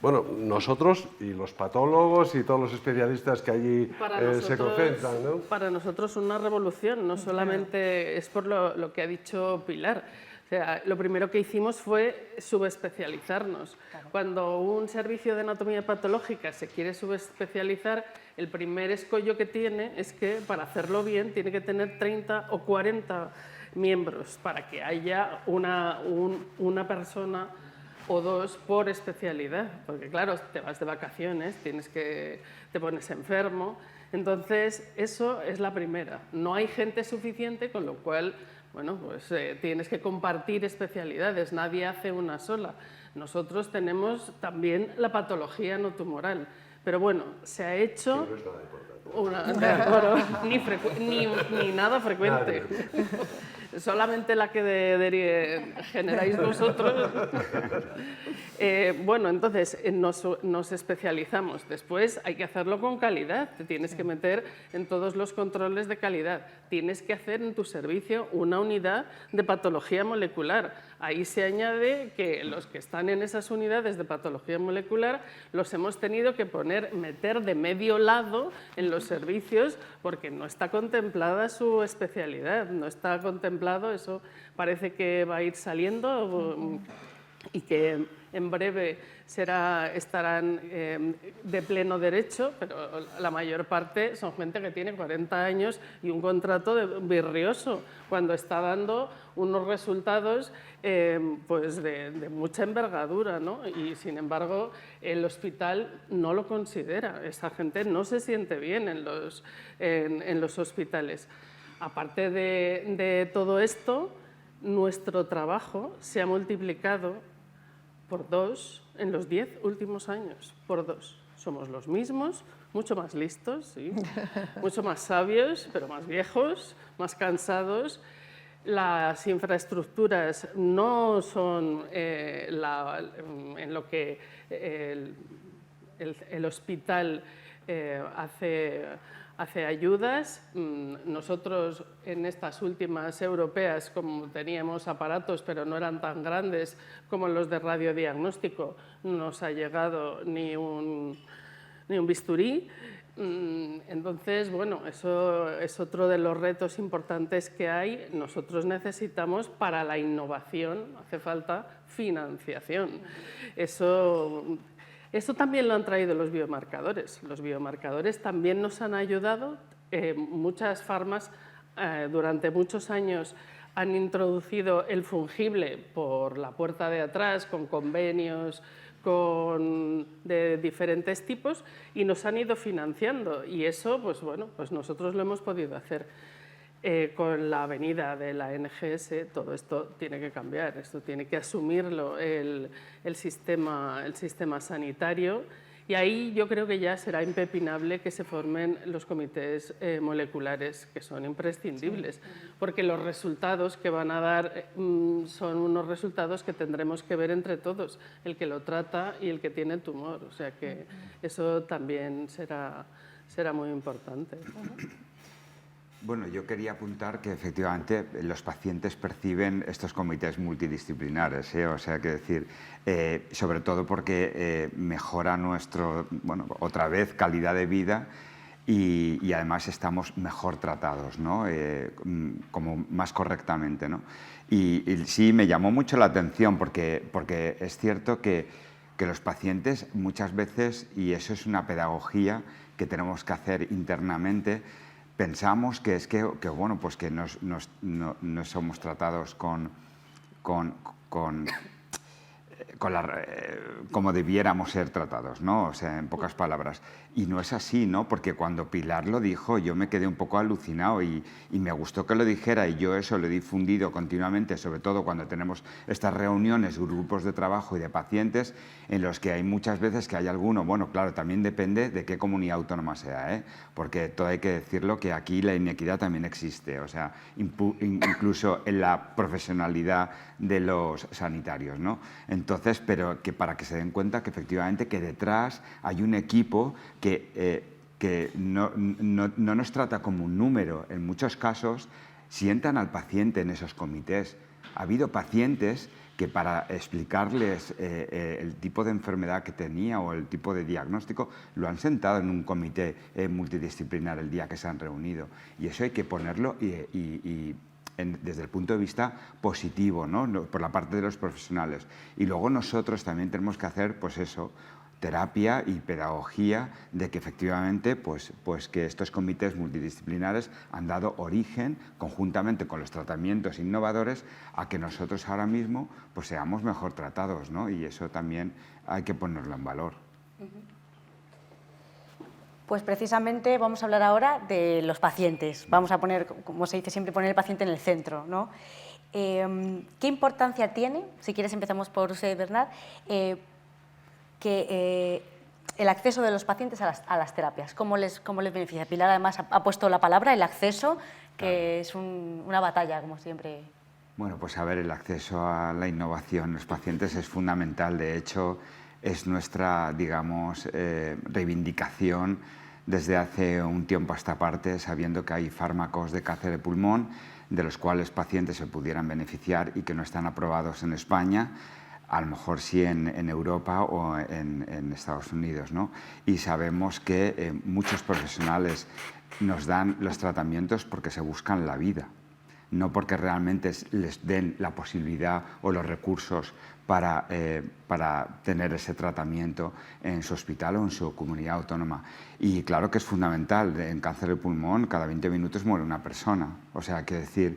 Bueno, nosotros y los patólogos y todos los especialistas que allí se concentran, ¿no? Para nosotros una revolución, no solamente es por lo que ha dicho Pilar. O sea, lo primero que hicimos fue subespecializarnos. Claro. Cuando un servicio de anatomía patológica se quiere subespecializar, el primer escollo que tiene es que para hacerlo bien tiene que tener 30 o 40 miembros para que haya una persona o dos por especialidad, porque claro, te vas de vacaciones, te pones enfermo, entonces eso es la primera. No hay gente suficiente, con lo cual, bueno, pues tienes que compartir especialidades, nadie hace una sola. Nosotros tenemos también la patología no tumoral, Pero bueno, se ha hecho ni nada frecuente. Solamente la que generáis vosotros. Bueno, entonces nos especializamos. Después hay que hacerlo con calidad. Te tienes que meter en todos los controles de calidad. Tienes que hacer en tu servicio una unidad de patología molecular. Ahí se añade que los que están en esas unidades de patología molecular los hemos tenido que meter de medio lado en los servicios porque no está contemplada su especialidad, no está contemplado, eso parece que va a ir saliendo y que en breve estarán de pleno derecho, pero la mayor parte son gente que tiene 40 años y un contrato virrioso, cuando está dando unos resultados pues de mucha envergadura, ¿no? Y sin embargo el hospital no lo considera, esa gente no se siente bien en los hospitales. Aparte de todo esto, nuestro trabajo se ha multiplicado por 2 en los 10 últimos años, por 2. Somos los mismos, mucho más listos, ¿sí? Mucho más sabios, pero más viejos, más cansados. Las infraestructuras no son en lo que el hospital hace ayudas. Nosotros en estas últimas europeas, como teníamos aparatos pero no eran tan grandes como los de radiodiagnóstico, no nos ha llegado ni un bisturí. Entonces, bueno, eso es otro de los retos importantes que hay. Nosotros necesitamos, para la innovación, hace falta financiación. Eso también lo han traído los biomarcadores. Los biomarcadores también nos han ayudado. Muchas farmas durante muchos años han introducido el fungible por la puerta de atrás, con convenios de diferentes tipos, y nos han ido financiando. Y eso, pues bueno, pues nosotros lo hemos podido hacer. Con la venida de la NGS, todo esto tiene que cambiar, esto tiene que asumirlo el sistema sanitario, y ahí yo creo que ya será impepinable que se formen los comités moleculares, que son imprescindibles, porque los resultados que van a dar son unos resultados que tendremos que ver entre todos, el que lo trata y el que tiene el tumor, o sea que eso también será muy importante. Bueno, yo quería apuntar que efectivamente los pacientes perciben estos comités multidisciplinares, o sea, que decir, sobre todo porque mejora nuestro, bueno, otra vez, calidad de vida y además estamos mejor tratados, ¿no? Como más correctamente, ¿no? Y sí, me llamó mucho la atención porque es cierto que los pacientes muchas veces, y eso es una pedagogía que tenemos que hacer internamente, pensamos que bueno, pues que no somos tratados como debiéramos ser tratados, ¿no? O sea, en pocas palabras. Y no es así, ¿no? Porque cuando Pilar lo dijo, yo me quedé un poco alucinado y me gustó que lo dijera, y yo eso lo he difundido continuamente, sobre todo cuando tenemos estas reuniones, grupos de trabajo y de pacientes, en los que hay muchas veces que hay alguno, bueno, claro, también depende de qué comunidad autónoma sea, ¿eh? Porque todo hay que decirlo, que aquí la inequidad también existe, o sea, incluso en la profesionalidad de los sanitarios, ¿no? Entonces, pero que para que se den cuenta que efectivamente que detrás hay un equipo que no nos trata como un número. En muchos casos sientan al paciente en esos comités. Ha habido pacientes que para explicarles el tipo de enfermedad que tenía o el tipo de diagnóstico, lo han sentado en un comité multidisciplinar el día que se han reunido. Y eso hay que ponerlo desde el punto de vista positivo, ¿no? Por la parte de los profesionales. Y luego nosotros también tenemos que hacer, pues eso, terapia y pedagogía de que efectivamente pues que estos comités multidisciplinares han dado origen, conjuntamente con los tratamientos innovadores, a que nosotros ahora mismo pues seamos mejor tratados, ¿no? Y eso también hay que ponerlo en valor. Pues precisamente vamos a hablar ahora de los pacientes. Vamos a poner, como se dice siempre, poner el paciente en el centro, ¿no? ¿Qué importancia tiene, si quieres empezamos por usted, Bernat, que el acceso de los pacientes a las terapias. ¿Cómo les beneficia? Pilar además ha puesto la palabra, el acceso, que es una batalla, como siempre. Bueno, pues a ver, el acceso a la innovación en los pacientes es fundamental. De hecho, es nuestra, digamos, reivindicación desde hace un tiempo a esta parte, sabiendo que hay fármacos de cáncer de pulmón de los cuales pacientes se pudieran beneficiar y que no están aprobados en España, a lo mejor sí en Europa o en Estados Unidos, ¿no? Y sabemos que muchos profesionales nos dan los tratamientos porque se buscan la vida, no porque realmente les den la posibilidad o los recursos para tener ese tratamiento en su hospital o en su comunidad autónoma. Y claro que es fundamental, en cáncer de pulmón cada 20 minutos muere una persona, o sea, quiero decir,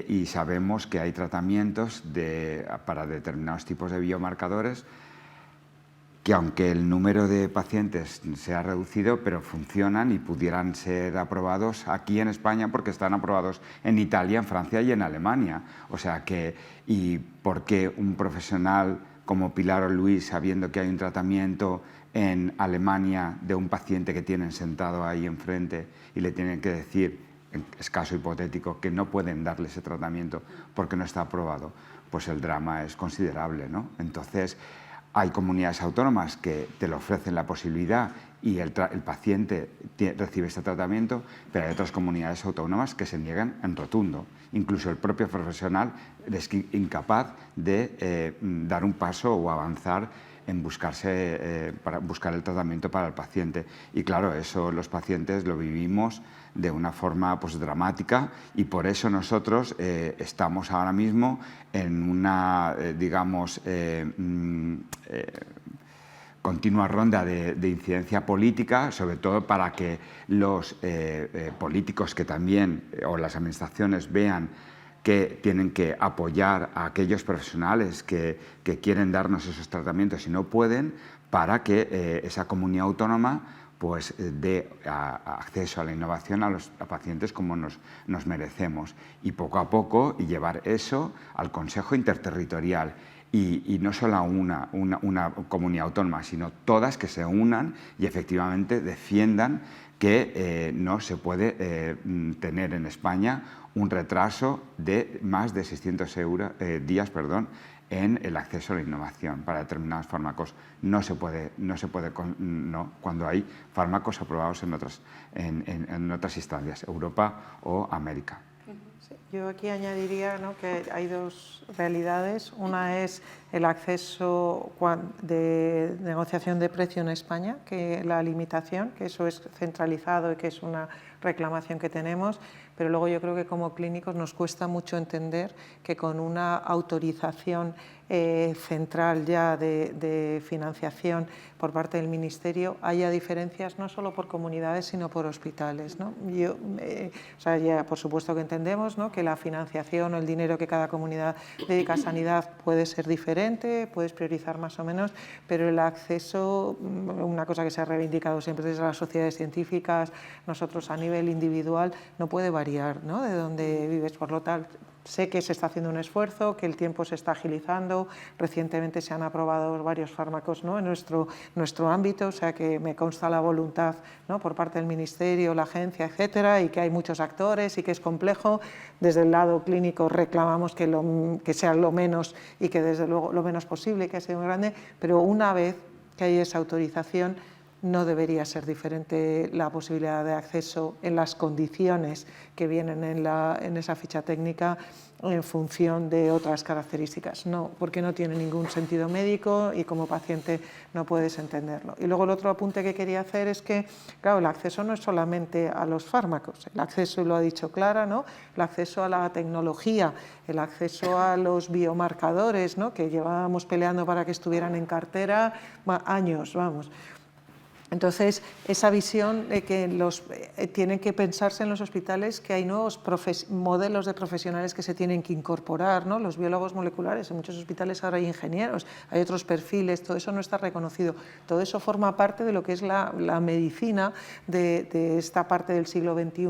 y sabemos que hay tratamientos para determinados tipos de biomarcadores que aunque el número de pacientes se ha reducido, pero funcionan y pudieran ser aprobados aquí en España porque están aprobados en Italia, en Francia y en Alemania. O sea que, ¿y por qué un profesional como Pilar o Luis, sabiendo que hay un tratamiento en Alemania de un paciente que tienen sentado ahí enfrente y le tienen que decir, es caso hipotético, que no pueden darle ese tratamiento porque no está aprobado? Pues el drama es considerable, ¿no? Entonces, hay comunidades autónomas que te lo ofrecen la posibilidad y el paciente recibe este tratamiento, pero hay otras comunidades autónomas que se niegan en rotundo. Incluso el propio profesional es incapaz de dar un paso o avanzar en para buscar el tratamiento para el paciente. Y claro, eso los pacientes lo vivimos de una forma pues, dramática, y por eso nosotros estamos ahora mismo en una, digamos, continua ronda de incidencia política, sobre todo para que los políticos que también, o las administraciones, vean que tienen que apoyar a aquellos profesionales que quieren darnos esos tratamientos y no pueden, para que esa comunidad autónoma pues dé acceso a la innovación a los pacientes como nos merecemos, y poco a poco y llevar eso al Consejo Interterritorial. Y no solo una comunidad autónoma, sino todas que se unan y efectivamente defiendan que no se puede tener en España un retraso de más de 600 días en el acceso a la innovación para determinados fármacos. No se puede cuando hay fármacos aprobados en otras instancias, Europa o América. Yo aquí añadiría, ¿no?, que hay dos realidades. Una es el acceso de negociación de precio en España, que la limitación, que eso es centralizado y que es una reclamación que tenemos, pero luego yo creo que como clínicos nos cuesta mucho entender que con una autorización central ya de financiación por parte del Ministerio haya diferencias no solo por comunidades sino por hospitales, ¿no? O sea, ya por supuesto que entendemos, ¿no?, que la financiación o el dinero que cada comunidad dedica a sanidad puede ser diferente, puedes priorizar más o menos, pero el acceso, una cosa que se ha reivindicado siempre desde las sociedades científicas, nosotros a nivel individual, no puede variar, ¿no?, de dónde vives. Por lo tanto, sé que se está haciendo un esfuerzo, que el tiempo se está agilizando. Recientemente se han aprobado varios fármacos, ¿no?, en nuestro ámbito, o sea que me consta la voluntad, ¿no?, por parte del Ministerio, la agencia, etcétera, y que hay muchos actores y que es complejo. Desde el lado clínico reclamamos que sea lo menos y que desde luego lo menos posible, que sea muy grande, pero una vez que hay esa autorización no debería ser diferente la posibilidad de acceso en las condiciones que vienen en esa ficha técnica en función de otras características. No, porque no tiene ningún sentido médico y como paciente no puedes entenderlo. Y luego el otro apunte que quería hacer es que, claro, el acceso no es solamente a los fármacos, el acceso, lo ha dicho Clara, ¿no?, el acceso a la tecnología, el acceso a los biomarcadores, ¿no?, que llevábamos peleando para que estuvieran en cartera años, vamos. Entonces, esa visión de que tienen que pensarse en los hospitales que hay nuevos modelos de profesionales que se tienen que incorporar, ¿no? Los biólogos moleculares, en muchos hospitales ahora hay ingenieros, hay otros perfiles, todo eso no está reconocido. Todo eso forma parte de lo que es la medicina de esta parte del siglo XXI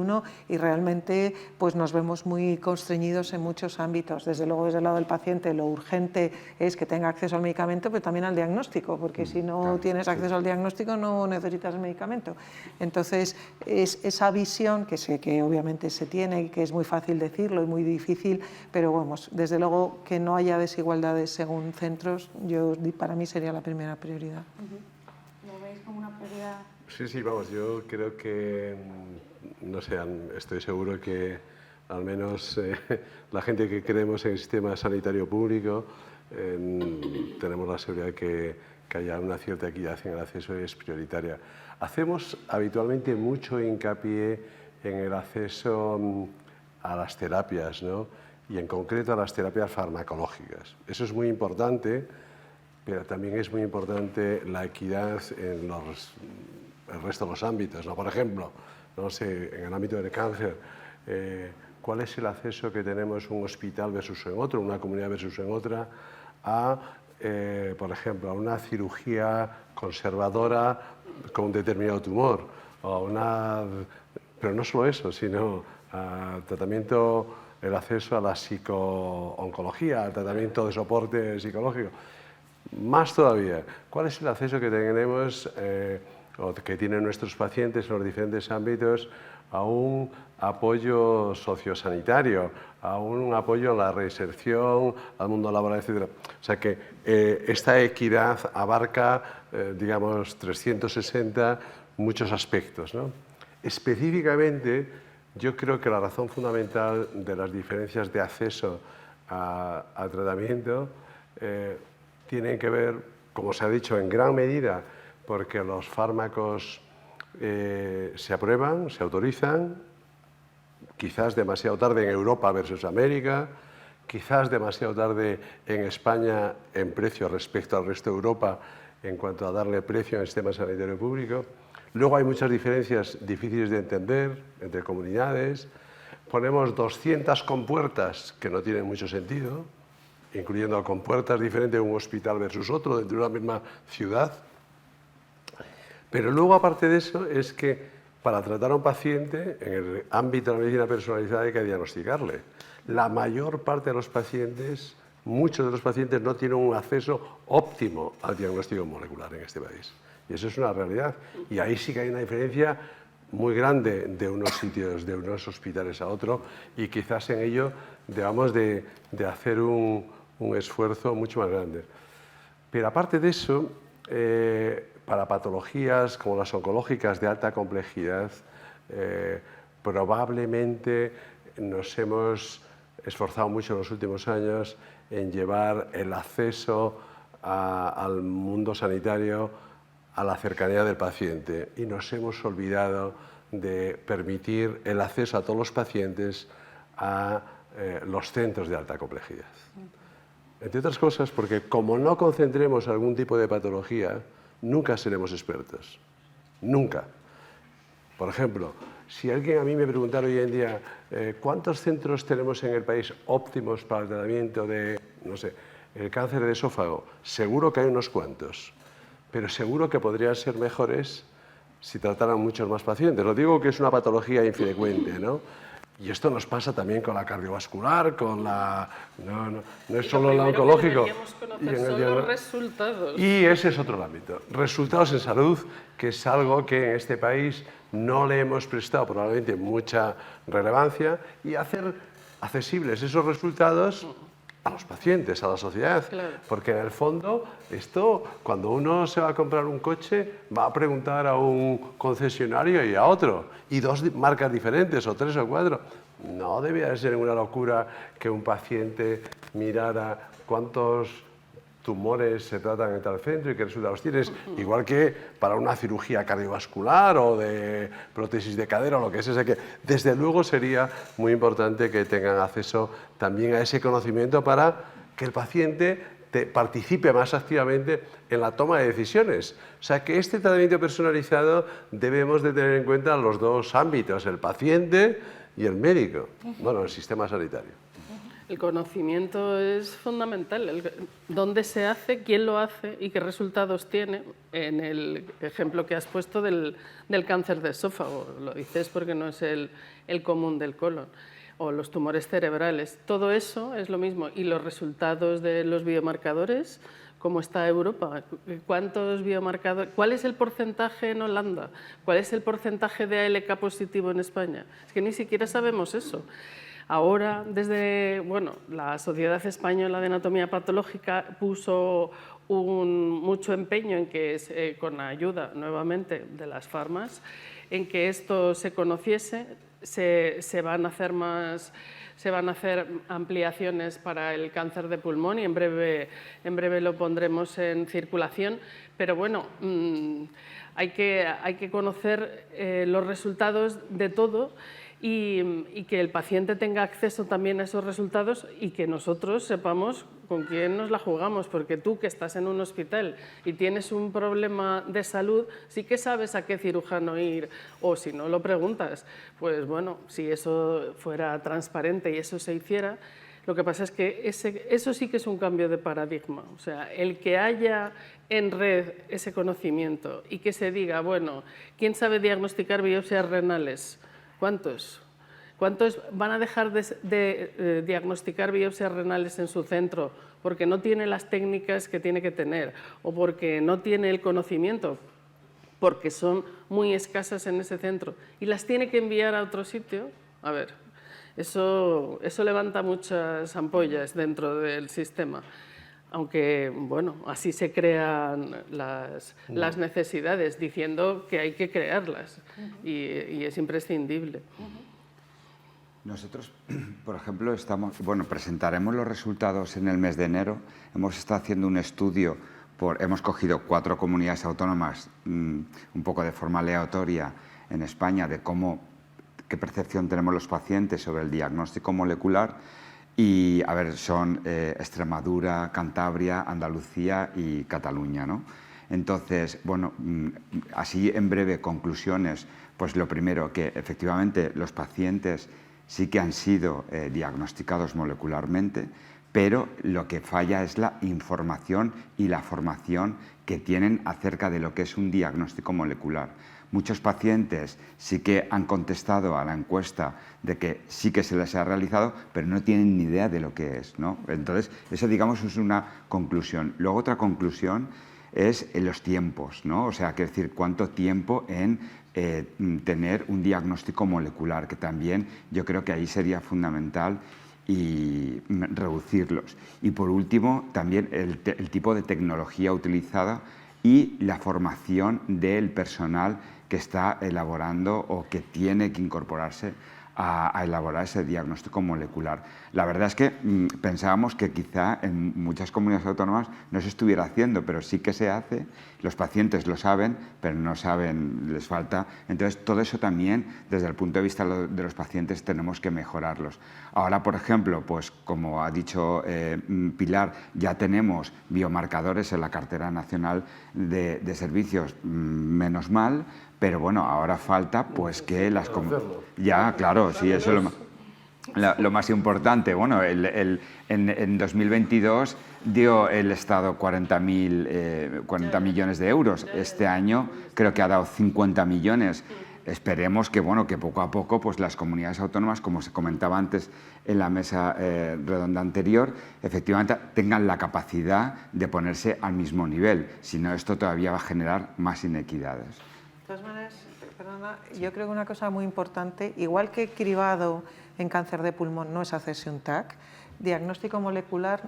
y realmente pues, nos vemos muy constreñidos en muchos ámbitos. Desde luego, desde el lado del paciente, lo urgente es que tenga acceso al medicamento, pero también al diagnóstico, porque si no tienes acceso al diagnóstico no necesitas el medicamento. Entonces, es esa visión que sé que obviamente se tiene y que es muy fácil decirlo y muy difícil, pero vamos, desde luego que no haya desigualdades según centros, para mí sería la primera prioridad. ¿Lo veis como una prioridad? Sí, vamos, yo creo que, no sé, estoy seguro que al menos la gente que creemos en el sistema sanitario público tenemos la seguridad que haya una cierta equidad en el acceso es prioritaria. Hacemos habitualmente mucho hincapié en el acceso a las terapias, ¿no? Y en concreto a las terapias farmacológicas. Eso es muy importante, pero también es muy importante la equidad en el resto de los ámbitos, ¿no? Por ejemplo, no sé, en el ámbito del cáncer, ¿cuál es el acceso que tenemos un hospital versus en otro, una comunidad versus en otra, por ejemplo, a una cirugía conservadora con un determinado tumor, pero no solo eso, sino a tratamiento, el acceso a la psico-oncología, al tratamiento de soporte psicológico? Más todavía, ¿cuál es el acceso que tenemos o que tienen nuestros pacientes en los diferentes ámbitos a un apoyo sociosanitario, a un apoyo a la reinserción, al mundo laboral, etc.? O sea que esta equidad abarca, digamos, 360 muchos aspectos, ¿no? Específicamente, yo creo que la razón fundamental de las diferencias de acceso al tratamiento tienen que ver, como se ha dicho, en gran medida porque los fármacos se aprueban, se autorizan, quizás demasiado tarde en Europa versus América, quizás demasiado tarde en España en precio respecto al resto de Europa en cuanto a darle precio al sistema sanitario público. Luego hay muchas diferencias difíciles de entender entre comunidades. Ponemos 200 compuertas que no tienen mucho sentido, incluyendo compuertas diferentes de un hospital versus otro dentro de una misma ciudad. Pero luego, aparte de eso, es que para tratar a un paciente, en el ámbito de la medicina personalizada hay que diagnosticarle. La mayor parte de los pacientes, muchos de los pacientes no tienen un acceso óptimo al diagnóstico molecular en este país. Y eso es una realidad. Y ahí sí que hay una diferencia muy grande de unos sitios, de unos hospitales a otro, y quizás en ello debamos de hacer un esfuerzo mucho más grande. Pero aparte de eso, para patologías como las oncológicas de alta complejidad, probablemente nos hemos esforzado mucho en los últimos años en llevar el acceso al mundo sanitario a la cercanía del paciente y nos hemos olvidado de permitir el acceso a todos los pacientes a los centros de alta complejidad. Entre otras cosas, porque como no concentremos algún tipo de patología, nunca seremos expertos. Nunca. Por ejemplo, si alguien a mí me preguntara hoy en día ¿cuántos centros tenemos en el país óptimos para el tratamiento de, no sé, el cáncer de esófago? Seguro que hay unos cuantos, pero seguro que podrían ser mejores si trataran muchos más pacientes. Lo digo que es una patología infrecuente, ¿no? Y esto nos pasa también con la cardiovascular, con la... No es solo el oncológico. Son los resultados. Y ese es otro ámbito. Resultados en salud, que es algo que en este país no le hemos prestado probablemente mucha relevancia, y hacer accesibles esos resultados a los pacientes, a la sociedad. Claro. Porque en el fondo, esto, cuando uno se va a comprar un coche, va a preguntar a un concesionario y a otro, y dos marcas diferentes, o tres o cuatro. No debía de ser una locura que un paciente mirara cuántos tumores se tratan en tal centro y qué resultados tienes, igual que para una cirugía cardiovascular o de prótesis de cadera o lo que sea. Que desde luego sería muy importante que tengan acceso también a ese conocimiento para que el paciente participe más activamente en la toma de decisiones. O sea que este tratamiento personalizado debemos de tener en cuenta los dos ámbitos, el paciente y el médico, bueno, el sistema sanitario. El conocimiento es fundamental, dónde se hace, quién lo hace y qué resultados tiene. En el ejemplo que has puesto del cáncer de esófago, lo dices porque no es el común del colon, o los tumores cerebrales, todo eso es lo mismo. Y los resultados de los biomarcadores, ¿cómo está Europa? ¿Cuántos biomarcadores? ¿Cuál es el porcentaje en Holanda? ¿Cuál es el porcentaje de ALK positivo en España? Es que ni siquiera sabemos eso. Ahora, desde la Sociedad Española de Anatomía Patológica puso mucho empeño en que, con ayuda nuevamente de las farmas, en que esto se conociese. Se van a hacer ampliaciones para el cáncer de pulmón y en breve lo pondremos en circulación. Pero bueno, hay que conocer los resultados de todo. Y que el paciente tenga acceso también a esos resultados y que nosotros sepamos con quién nos la jugamos, porque tú que estás en un hospital y tienes un problema de salud, sí que sabes a qué cirujano ir, o si no lo preguntas. Pues bueno, si eso fuera transparente y eso se hiciera, lo que pasa es que eso sí que es un cambio de paradigma. O sea, el que haya en red ese conocimiento y que se diga, bueno, ¿quién sabe diagnosticar biopsias renales? ¿Cuántos? ¿Cuántos van a dejar de diagnosticar biopsias renales en su centro porque no tiene las técnicas que tiene que tener o porque no tiene el conocimiento, porque son muy escasas en ese centro y las tiene que enviar a otro sitio? A ver, eso levanta muchas ampollas dentro del sistema. Aunque, bueno, así se crean las necesidades, diciendo que hay que crearlas y es imprescindible. Nosotros, por ejemplo, presentaremos los resultados en el mes de enero. Hemos estado haciendo un estudio, hemos cogido 4 comunidades autónomas, un poco de forma aleatoria en España, de qué percepción tenemos los pacientes sobre el diagnóstico molecular. Y, a ver, son Extremadura, Cantabria, Andalucía y Cataluña, ¿no? Entonces, bueno, así en breve, conclusiones. Pues lo primero, que efectivamente los pacientes sí que han sido diagnosticados molecularmente, pero lo que falla es la información y la formación que tienen acerca de lo que es un diagnóstico molecular. Muchos pacientes sí que han contestado a la encuesta de que sí que se les ha realizado, pero no tienen ni idea de lo que es, ¿no? Entonces, eso, digamos, es una conclusión. Luego, otra conclusión es en los tiempos, ¿no? O sea, quiero decir, cuánto tiempo en tener un diagnóstico molecular, que también yo creo que ahí sería fundamental y reducirlos. Y por último, también el tipo de tecnología utilizada y la formación del personal que está elaborando o que tiene que incorporarse a elaborar ese diagnóstico molecular. La verdad es que pensábamos que quizá en muchas comunidades autónomas no se estuviera haciendo, pero sí que se hace, los pacientes lo saben, pero no saben, les falta. Entonces, todo eso también, desde el punto de vista de los pacientes, tenemos que mejorarlos. Ahora, por ejemplo, pues como ha dicho Pilar, ya tenemos biomarcadores en la cartera nacional de servicios, menos mal, pero bueno, ahora falta pues que las... Ya, claro, sí, eso es lo más importante. Bueno, en 2022 dio el Estado 40 millones de euros. Este año creo que ha dado 50 millones. Esperemos que, bueno, que poco a poco pues las comunidades autónomas, como se comentaba antes en la mesa redonda anterior, efectivamente tengan la capacidad de ponerse al mismo nivel. Si no, esto todavía va a generar más inequidades. De todas maneras, perdona, yo creo que una cosa muy importante, igual que cribado en cáncer de pulmón no es hacerse un TAC, diagnóstico molecular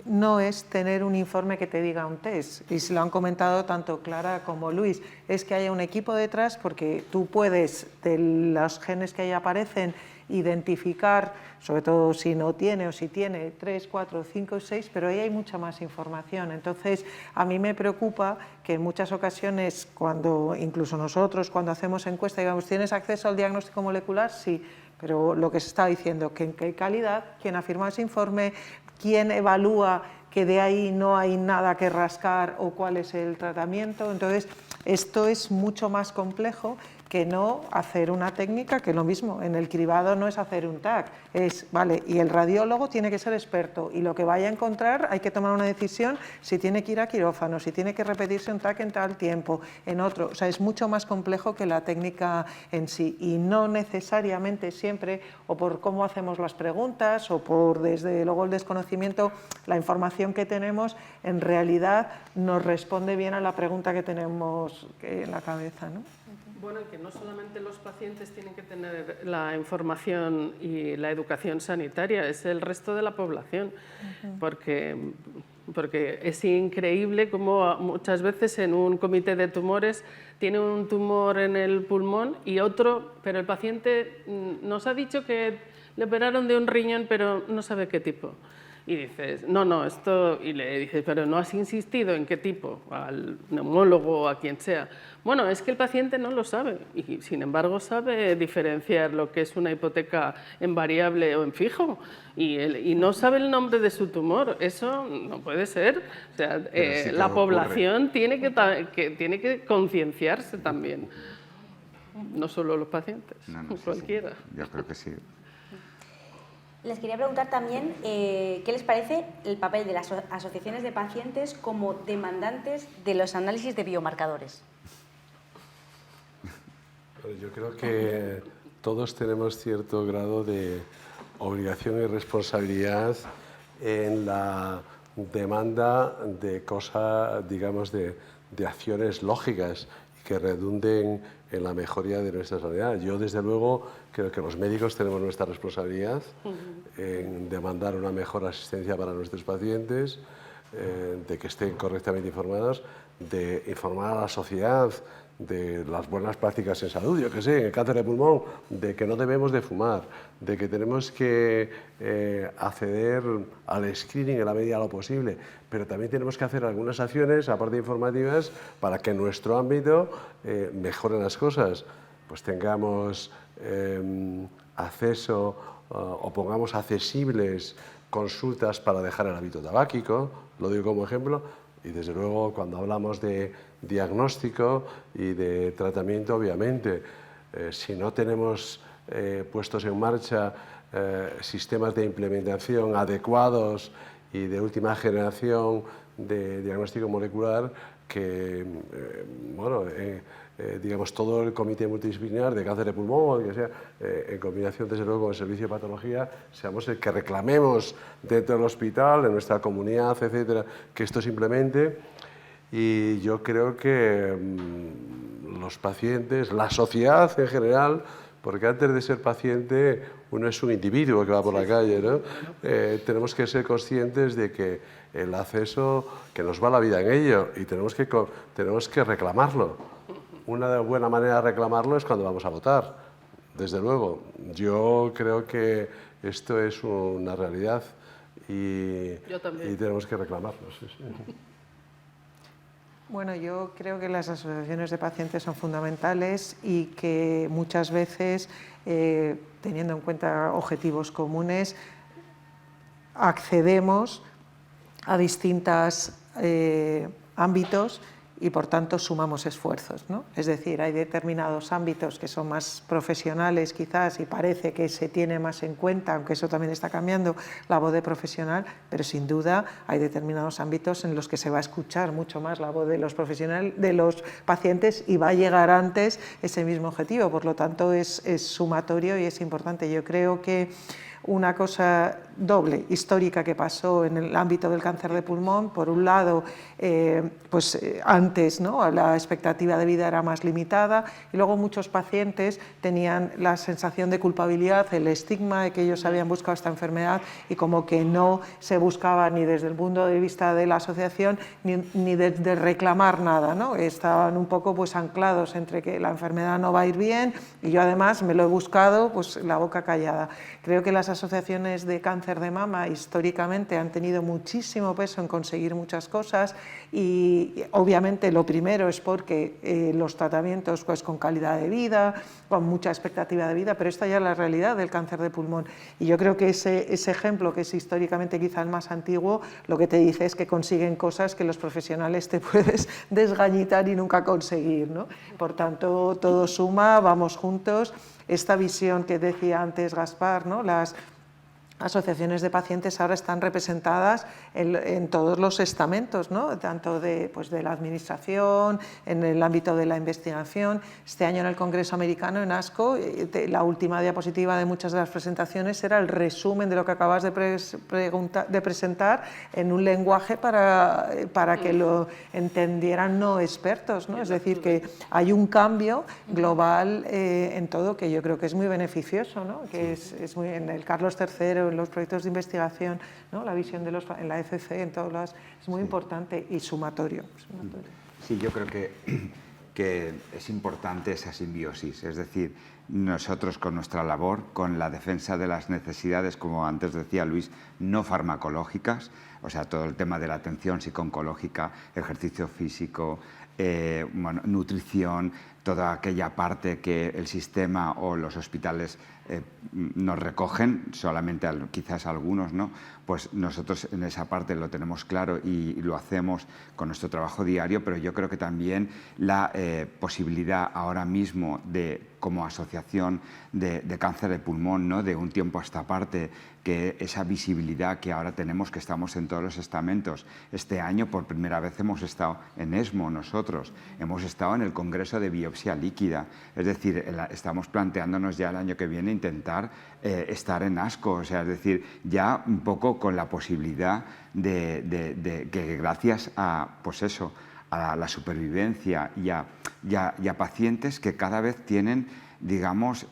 no es tener un informe que te diga un test. Y se lo han comentado tanto Clara como Luis, es que haya un equipo detrás, porque tú puedes, de los genes que ahí aparecen, identificar, sobre todo si no tiene o si tiene 3, 4, 5, 6, pero ahí hay mucha más información. Entonces, a mí me preocupa que en muchas ocasiones, incluso nosotros, cuando hacemos encuesta, digamos, ¿tienes acceso al diagnóstico molecular? Sí, pero lo que se está diciendo, que en qué calidad, quién ha firmado ese informe, quién evalúa que de ahí no hay nada que rascar o cuál es el tratamiento. Entonces, esto es mucho más complejo que no hacer una técnica, que lo mismo, en el cribado no es hacer un TAC, es, vale, y el radiólogo tiene que ser experto, y lo que vaya a encontrar hay que tomar una decisión si tiene que ir a quirófano, si tiene que repetirse un TAC en tal tiempo, en otro, o sea, es mucho más complejo que la técnica en sí, y no necesariamente siempre, o por cómo hacemos las preguntas, o por, desde luego, el desconocimiento, la información que tenemos, en realidad nos responde bien a la pregunta que tenemos en la cabeza, ¿no? Bueno, y que no solamente los pacientes tienen que tener la información y la educación sanitaria, es el resto de la población, porque es increíble cómo muchas veces en un comité de tumores tiene un tumor en el pulmón y otro, pero el paciente nos ha dicho que le operaron de un riñón, pero no sabe qué tipo. Y dices, no, esto... Y le dices, pero no has insistido en qué tipo, al neumólogo o a quien sea. Bueno, es que el paciente no lo sabe y, sin embargo, sabe diferenciar lo que es una hipoteca en variable o en fijo y no sabe el nombre de su tumor. Eso no puede ser. O sea, sí la población tiene que concienciarse también. No solo los pacientes, cualquiera. Sí. Yo creo que sí. Les quería preguntar también qué les parece el papel de las asociaciones de pacientes como demandantes de los análisis de biomarcadores. Yo creo que todos tenemos cierto grado de obligación y responsabilidad en la demanda de cosas, digamos, de acciones lógicas y que redunden en la mejoría de nuestra sanidad. Yo, desde luego, creo que los médicos tenemos nuestra responsabilidad en demandar una mejor asistencia para nuestros pacientes, de que estén correctamente informados, de informar a la sociedad de las buenas prácticas en salud, yo que sé, en el cáncer de pulmón, de que no debemos de fumar, de que tenemos que acceder al screening en la medida de lo posible, pero también tenemos que hacer algunas acciones, aparte informativas, para que en nuestro ámbito mejoren las cosas, pues tengamos acceso o pongamos accesibles consultas para dejar el hábito tabáquico, lo digo como ejemplo, y desde luego cuando hablamos de diagnóstico y de tratamiento, obviamente, si no tenemos puestos en marcha sistemas de implementación adecuados y de última generación de diagnóstico molecular, que, bueno, digamos, todo el comité multidisciplinar de cáncer de pulmón, o que sea, en combinación, desde luego, con el servicio de patología, seamos el que reclamemos dentro del hospital, en nuestra comunidad, etcétera, que esto se implemente. Y yo creo que los pacientes, la sociedad en general, porque antes de ser paciente uno es un individuo que va por la calle, ¿no? Tenemos que ser conscientes de que el acceso, que nos va la vida en ello y tenemos que reclamarlo. Una buena manera de reclamarlo es cuando vamos a votar, desde luego. Yo creo que esto es una realidad y tenemos que reclamarlo. Sí, sí. Bueno, yo creo que las asociaciones de pacientes son fundamentales y que muchas veces, teniendo en cuenta objetivos comunes, accedemos a distintos ámbitos y, por tanto, sumamos esfuerzos, ¿no? Es decir, hay determinados ámbitos que son más profesionales quizás y parece que se tiene más en cuenta, aunque eso también está cambiando, la voz de profesional, pero sin duda hay determinados ámbitos en los que se va a escuchar mucho más la voz de los profesionales, de los pacientes, y va a llegar antes ese mismo objetivo. Por lo tanto, es sumatorio y es importante. Yo creo que una cosa doble, histórica, que pasó en el ámbito del cáncer de pulmón. Por un lado, antes, ¿no?, la expectativa de vida era más limitada y luego muchos pacientes tenían la sensación de culpabilidad, el estigma de que ellos habían buscado esta enfermedad y como que no se buscaba ni desde el punto de vista de la asociación ni de reclamar nada, ¿no? Estaban un poco pues anclados entre que la enfermedad no va a ir bien y yo además me lo he buscado, pues la boca callada. Creo que las asociaciones de cáncer de mama históricamente han tenido muchísimo peso en conseguir muchas cosas y obviamente lo primero es porque los tratamientos pues, con calidad de vida, con mucha expectativa de vida, pero esta ya es la realidad del cáncer de pulmón. Y yo creo que ese ejemplo, que es históricamente quizá el más antiguo, lo que te dice es que consiguen cosas que los profesionales te puedes desgañitar y nunca conseguir, ¿no? Por tanto, todo suma, vamos juntos. Esta visión que decía antes Gaspar, ¿no? Las asociaciones de pacientes ahora están representadas en todos los estamentos, ¿no? Tanto de la administración, en el ámbito de la investigación. Este año en el Congreso Americano, en ASCO, la última diapositiva de muchas de las presentaciones era el resumen de lo que acabas de presentar en un lenguaje para que lo entendieran no expertos, ¿no? Es decir, que hay un cambio global en todo que yo creo que es muy beneficioso, ¿no? Que es muy, en el Carlos III, en los proyectos de investigación, ¿no? La visión de en la ECC, en todas las, es muy importante y sumatorio. Sí, yo creo que es importante esa simbiosis, es decir, nosotros con nuestra labor, con la defensa de las necesidades, como antes decía Luis, no farmacológicas, o sea, todo el tema de la atención psico-oncológica, ejercicio físico, bueno, nutrición, toda aquella parte que el sistema o los hospitales nos recogen, solamente quizás algunos, ¿no? Pues nosotros en esa parte lo tenemos claro y lo hacemos con nuestro trabajo diario, pero yo creo que también la posibilidad ahora mismo de, como asociación de cáncer de pulmón, ¿no? De un tiempo a esta parte, que esa visibilidad que ahora tenemos, que estamos en todos los estamentos. Este año por primera vez hemos estado en ESMO nosotros, hemos estado en el Congreso de Biopsia Líquida, es decir, estamos planteándonos ya el año que viene intentar estar en ASCO, o sea, es decir, ya un poco con la posibilidad de que gracias a, pues eso, a la supervivencia y a pacientes que cada vez tienen, digamos,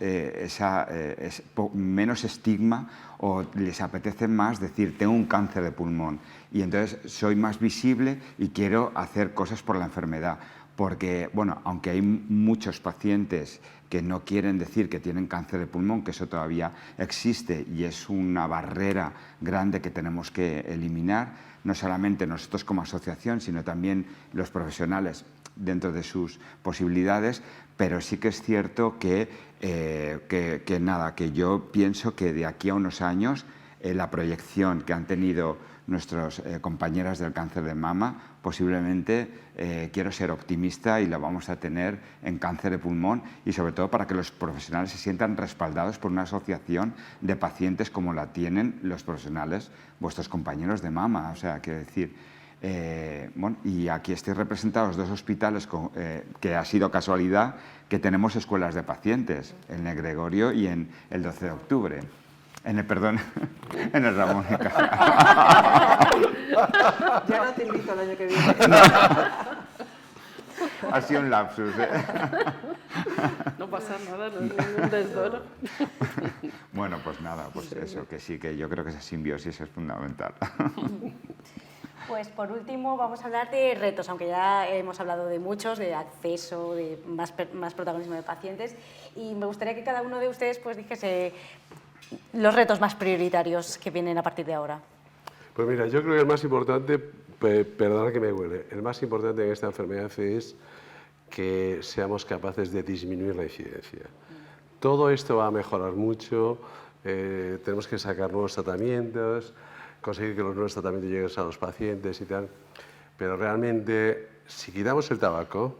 menos estigma o les apetece más decir, tengo un cáncer de pulmón y entonces soy más visible y quiero hacer cosas por la enfermedad. Porque, bueno, aunque hay muchos pacientes que no quieren decir que tienen cáncer de pulmón, que eso todavía existe y es una barrera grande que tenemos que eliminar, no solamente nosotros como asociación, sino también los profesionales dentro de sus posibilidades, pero sí que es cierto que yo pienso que de aquí a unos años la proyección que han tenido nuestras compañeras del cáncer de mama, posiblemente quiero ser optimista y la vamos a tener en cáncer de pulmón y sobre todo para que los profesionales se sientan respaldados por una asociación de pacientes como la tienen los profesionales, vuestros compañeros de mama. O sea, quiero decir, bueno, y aquí estoy representados dos hospitales que ha sido casualidad que tenemos escuelas de pacientes, en el Gregorio y en el 12 de octubre. En el Ramón y Cajal. Ya no te invito el año que viene. Ha sido un lapsus, ¿eh? No pasa nada, no es un desdoro. Bueno, pues nada, pues eso, que sí, que yo creo que esa simbiosis es fundamental. Pues por último vamos a hablar de retos, aunque ya hemos hablado de muchos, de acceso, de más protagonismo de pacientes, y me gustaría que cada uno de ustedes pues dijese los retos más prioritarios que vienen a partir de ahora. Pues mira, yo creo que el más importante, perdona que me huele, el más importante en esta enfermedad es que seamos capaces de disminuir la incidencia. Todo esto va a mejorar mucho, tenemos que sacar nuevos tratamientos, conseguir que los nuevos tratamientos lleguen a los pacientes y tal, pero realmente si quitamos el tabaco,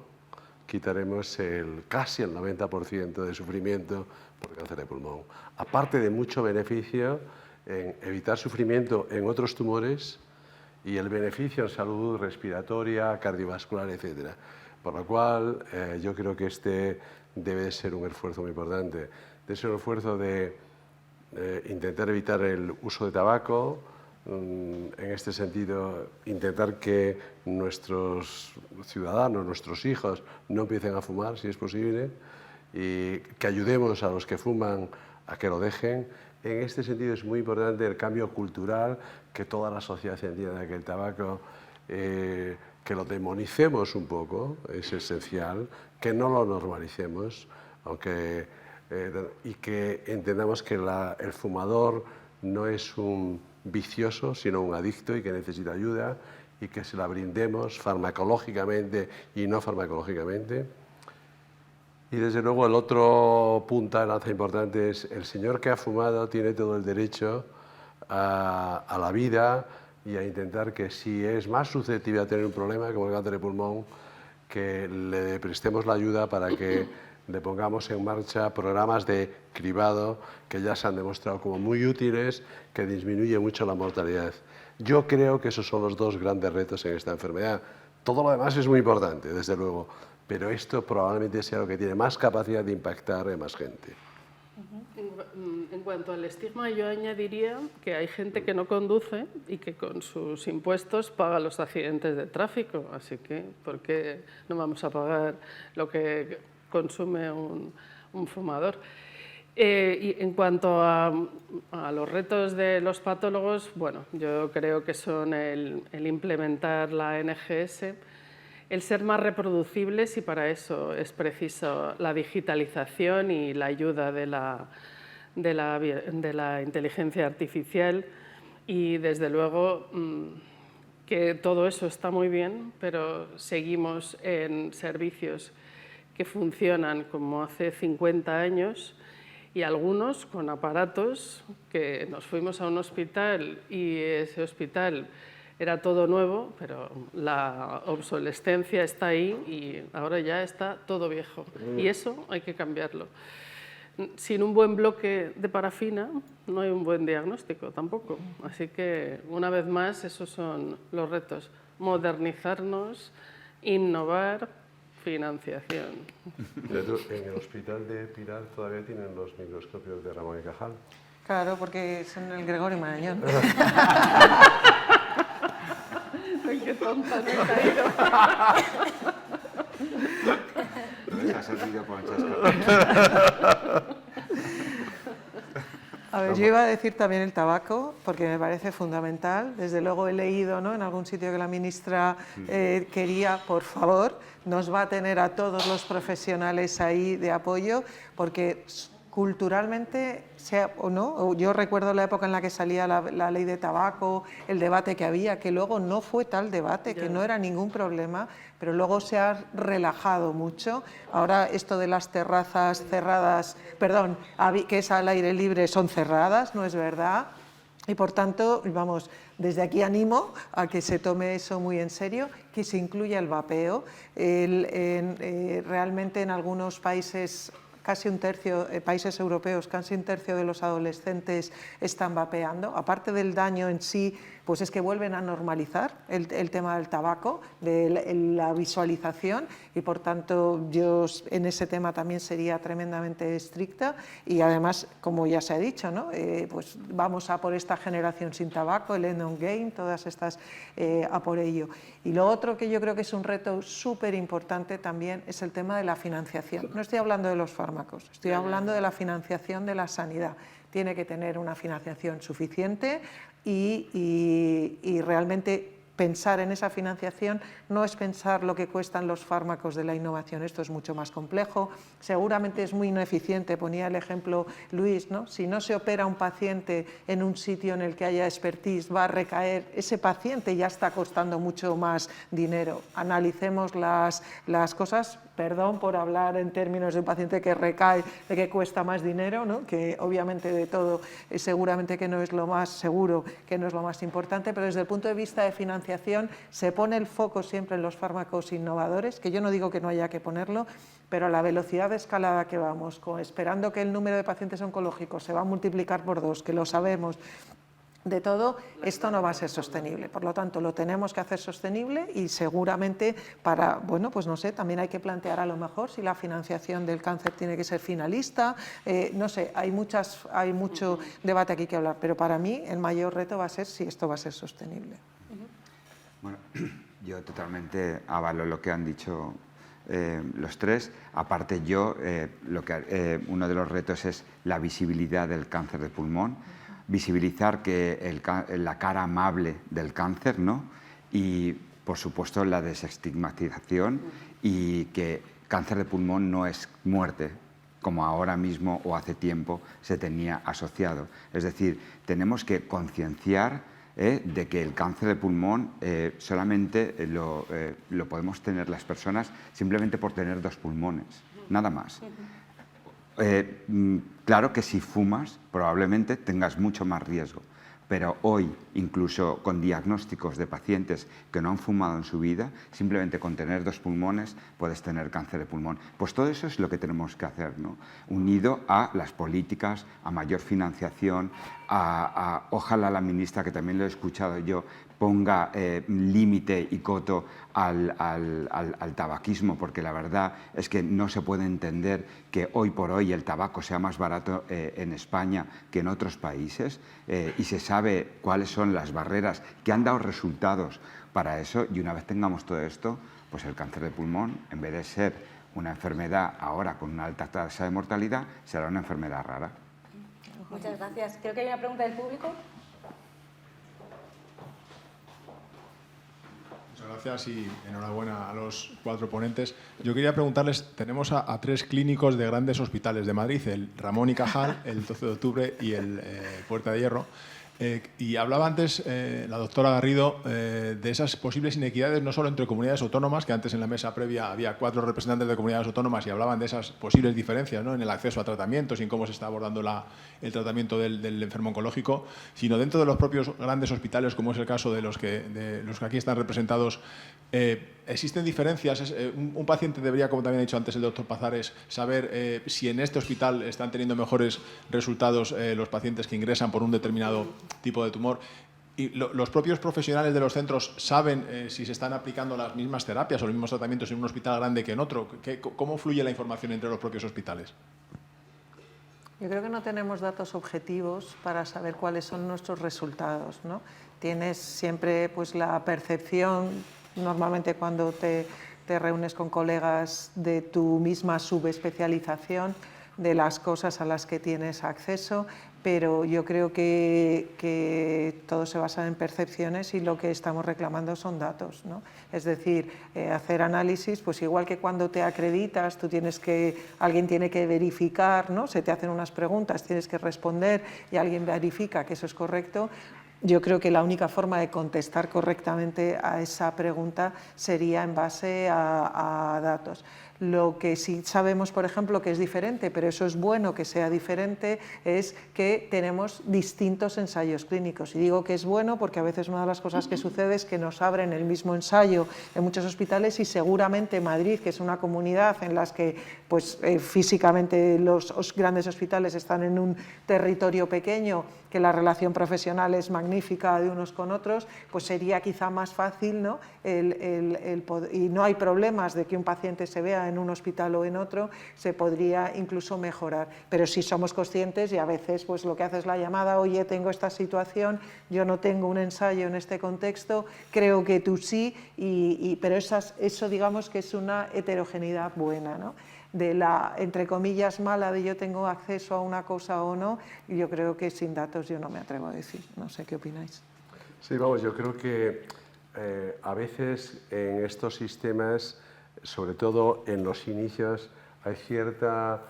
quitaremos casi el 90% de sufrimiento por cáncer de pulmón. Aparte de mucho beneficio en evitar sufrimiento en otros tumores y el beneficio en salud respiratoria, cardiovascular, etc. Por lo cual, yo creo que este debe de ser un esfuerzo muy importante. Debe ser un esfuerzo de intentar evitar el uso de tabaco, en este sentido, intentar que nuestros ciudadanos, nuestros hijos, no empiecen a fumar, si es posible, y que ayudemos a los que fuman a que lo dejen. En este sentido es muy importante el cambio cultural, que toda la sociedad entienda que el tabaco, que lo demonicemos un poco, es esencial, que no lo normalicemos, aunque y que entendamos que el fumador no es un vicioso, sino un adicto y que necesita ayuda y que se la brindemos farmacológicamente y no farmacológicamente. Y desde luego el otro punta de lanza importante es el señor que ha fumado tiene todo el derecho a la vida y a intentar que si es más susceptible a tener un problema como el cáncer de pulmón, que le prestemos la ayuda para que le pongamos en marcha programas de cribado que ya se han demostrado como muy útiles, que disminuye mucho la mortalidad. Yo creo que esos son los dos grandes retos en esta enfermedad. Todo lo demás es muy importante, desde luego, pero esto probablemente sea lo que tiene más capacidad de impactar en más gente. En cuanto al estigma, yo añadiría que hay gente que no conduce y que con sus impuestos paga los accidentes de tráfico, así que ¿por qué no vamos a pagar lo que consume un fumador? Y en cuanto a los retos de los patólogos, bueno, yo creo que son el implementar la NGS, el ser más reproducibles, y para eso es preciso la digitalización y la ayuda de la inteligencia artificial, y desde luego que todo eso está muy bien, pero seguimos en servicios que funcionan como hace 50 años y algunos con aparatos que nos fuimos a un hospital y ese hospital era todo nuevo, pero la obsolescencia está ahí y ahora ya está todo viejo. Y eso hay que cambiarlo. Sin un buen bloque de parafina no hay un buen diagnóstico tampoco. Así que, una vez más, esos son los retos. Modernizarnos, innovar, financiación. En el hospital de Pilar todavía tienen los microscopios de Ramón y Cajal. Claro, porque son el Gregorio Marañón. Ay, qué tonta me he caído. Les ha servido por el chascarrillo. A ver, yo iba a decir también el tabaco, porque me parece fundamental. Desde luego he leído, ¿no?, en algún sitio que la ministra quería, por favor, nos va a tener a todos los profesionales ahí de apoyo, porque culturalmente, sea o no, yo recuerdo la época en la que salía la ley de tabaco, el debate que había, que luego no fue tal debate, que no era ningún problema, pero luego se ha relajado mucho. Ahora esto de las terrazas cerradas, perdón, que es al aire libre, son cerradas, no es verdad. Y por tanto, vamos, desde aquí animo a que se tome eso muy en serio, que se incluya el vapeo. Realmente en algunos países, casi un tercio, países europeos, casi un tercio de los adolescentes están vapeando. Aparte del daño en sí, pues es que vuelven a normalizar el tema del tabaco, de la visualización, y por tanto yo en ese tema también sería tremendamente estricta. Y además, como ya se ha dicho, ¿no?, pues vamos a por esta generación sin tabaco, el End on Game, todas estas a por ello. Y lo otro que yo creo que es un reto súper importante también es el tema de la financiación. No estoy hablando de los fármacos, estoy hablando de la financiación de la sanidad. Tiene que tener una financiación suficiente y realmente pensar en esa financiación no es pensar lo que cuestan los fármacos de la innovación. Esto es mucho más complejo, seguramente es muy ineficiente. Ponía el ejemplo Luis, ¿no? Si no se opera un paciente en un sitio en el que haya expertise, va a recaer, ese paciente ya está costando mucho más dinero. Analicemos las cosas, perdón por hablar en términos de un paciente que recae, de que cuesta más dinero, ¿no?, que obviamente de todo seguramente que no es lo más seguro, que no es lo más importante, pero desde el punto de vista de financiación se pone el foco siempre en los fármacos innovadores, que yo no digo que no haya que ponerlo, pero a la velocidad de escalada que vamos, esperando que el número de pacientes oncológicos se va a multiplicar por 2, que lo sabemos, de todo, esto no va a ser sostenible. Por lo tanto, lo tenemos que hacer sostenible y seguramente para, bueno, pues no sé, también hay que plantear a lo mejor si la financiación del cáncer tiene que ser finalista, no sé, hay mucho debate aquí que hablar, pero para mí el mayor reto va a ser si esto va a ser sostenible. Bueno, yo totalmente avalo lo que han dicho los tres. Aparte yo, uno de los retos es la visibilidad del cáncer de pulmón, visibilizar la cara amable del cáncer, ¿no?, y por supuesto la desestigmatización, y que cáncer de pulmón no es muerte, como ahora mismo o hace tiempo se tenía asociado. Es decir, tenemos que concienciar de que el cáncer de pulmón solamente lo podemos tener las personas simplemente por tener 2 pulmones, nada más. Claro que si fumas probablemente tengas mucho más riesgo, pero hoy, incluso con diagnósticos de pacientes que no han fumado en su vida, simplemente con tener 2 pulmones puedes tener cáncer de pulmón. Pues todo eso es lo que tenemos que hacer, ¿no? Unido a las políticas, a mayor financiación, ojalá la ministra, que también lo he escuchado yo, ponga límite y coto al tabaquismo, porque la verdad es que no se puede entender que hoy por hoy el tabaco sea más barato en España que en otros países, y se sabe cuáles son las barreras que han dado resultados para eso, y una vez tengamos todo esto, pues el cáncer de pulmón, en vez de ser una enfermedad ahora con una alta tasa de mortalidad, será una enfermedad rara. Muchas gracias. Creo que hay una pregunta del público. Gracias y enhorabuena a los 4 ponentes. Yo quería preguntarles, tenemos a 3 clínicos de grandes hospitales de Madrid, el Ramón y Cajal, el 12 de octubre y el Puerta de Hierro. Y hablaba antes la doctora Garrido de esas posibles inequidades, no solo entre comunidades autónomas, que antes en la mesa previa había 4 representantes de comunidades autónomas y hablaban de esas posibles diferencias, ¿no?, en el acceso a tratamientos y en cómo se está abordando el tratamiento del enfermo oncológico, sino dentro de los propios grandes hospitales, como es el caso de los que aquí están representados. ¿Existen diferencias? Un paciente debería, como también ha dicho antes el doctor Pazares, saber si en este hospital están teniendo mejores resultados los pacientes que ingresan por un determinado tipo de tumor. Y los propios profesionales de los centros saben si se están aplicando las mismas terapias o los mismos tratamientos en un hospital grande que en otro. ¿Cómo fluye la información entre los propios hospitales? Yo creo que no tenemos datos objetivos para saber cuáles son nuestros resultados, ¿no? Tienes siempre pues, la percepción, normalmente cuando te reúnes con colegas de tu misma subespecialización, de las cosas a las que tienes acceso, pero yo creo que todo se basa en percepciones y lo que estamos reclamando son datos, ¿no? Es decir, hacer análisis, pues igual que cuando te acreditas, alguien tiene que verificar, ¿no? Se te hacen unas preguntas, tienes que responder y alguien verifica que eso es correcto. Yo creo que la única forma de contestar correctamente a esa pregunta sería en base a datos. Lo que sí sabemos, por ejemplo, que es diferente, pero eso es bueno que sea diferente, es que tenemos distintos ensayos clínicos. Y digo que es bueno porque a veces una de las cosas que sucede es que nos abren el mismo ensayo en muchos hospitales y seguramente Madrid, que es una comunidad en la que pues, físicamente los grandes hospitales están en un territorio pequeño, que la relación profesional es magnífica de unos con otros, pues sería quizá más fácil, ¿no? Y no hay problemas de que un paciente se vea en un hospital o en otro, se podría incluso mejorar. Pero si somos conscientes y a veces pues lo que hace es la llamada, oye, tengo esta situación, yo no tengo un ensayo en este contexto, creo que tú sí, pero eso digamos que es una heterogeneidad buena, ¿no? De la, entre comillas, mala de yo tengo acceso a una cosa o no, y yo creo que sin datos yo no me atrevo a decir. No sé qué opináis. Sí, vamos, yo creo que a veces en estos sistemas, sobre todo en los inicios, hay cierta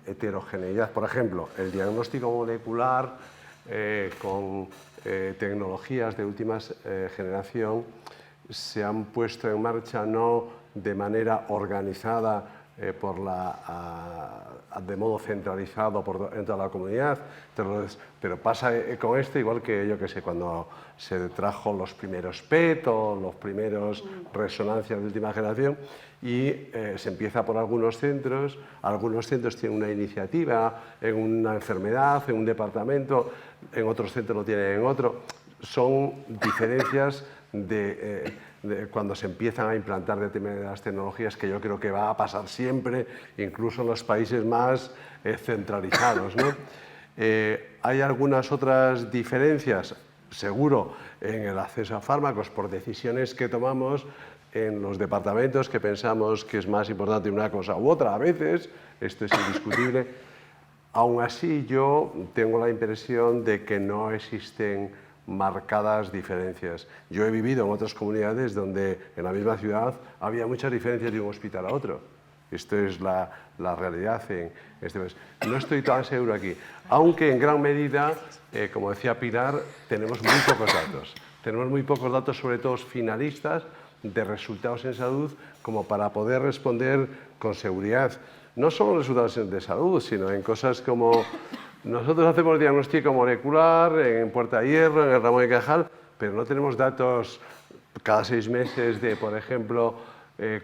heterogeneidad. Por ejemplo, el diagnóstico molecular con tecnologías de última generación se han puesto en marcha no de manera organizada de modo centralizado en toda la comunidad, pero pasa con esto igual que, yo que sé, cuando se trajo los primeros PET o los primeros resonancias de última generación y se empieza por algunos centros tienen una iniciativa en una enfermedad, en un departamento, en otros centros lo tienen en otro. Son diferencias de cuando se empiezan a implantar determinadas tecnologías, que yo creo que va a pasar siempre, incluso en los países más centralizados, ¿no? Hay algunas otras diferencias, seguro, en el acceso a fármacos por decisiones que tomamos en los departamentos, que pensamos que es más importante una cosa u otra. A veces, esto es indiscutible. Aún así, yo tengo la impresión de que no existen marcadas diferencias. Yo he vivido en otras comunidades donde en la misma ciudad había muchas diferencias de un hospital a otro. Esto es la realidad en este país. No estoy tan seguro aquí, aunque en gran medida, como decía Pilar, tenemos muy pocos datos. Tenemos muy pocos datos, sobre todo finalistas, de resultados en salud, como para poder responder con seguridad. No solo resultados de salud, sino en cosas como... Nosotros hacemos diagnóstico molecular en Puerta de Hierro, en el Ramón y Cajal, pero no tenemos datos cada 6 meses de, por ejemplo,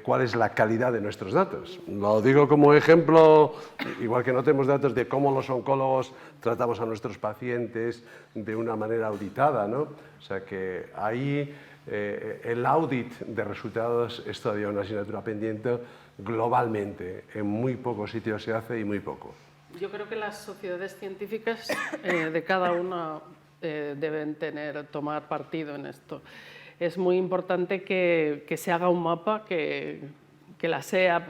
cuál es la calidad de nuestros datos. Lo digo como ejemplo, igual que no tenemos datos de cómo los oncólogos tratamos a nuestros pacientes de una manera auditada, ¿no? O sea que ahí el audit de resultados es todavía una asignatura pendiente globalmente. En muy pocos sitios se hace y muy poco. Yo creo que las sociedades científicas de cada una deben tomar partido en esto. Es muy importante que se haga un mapa, que la SEA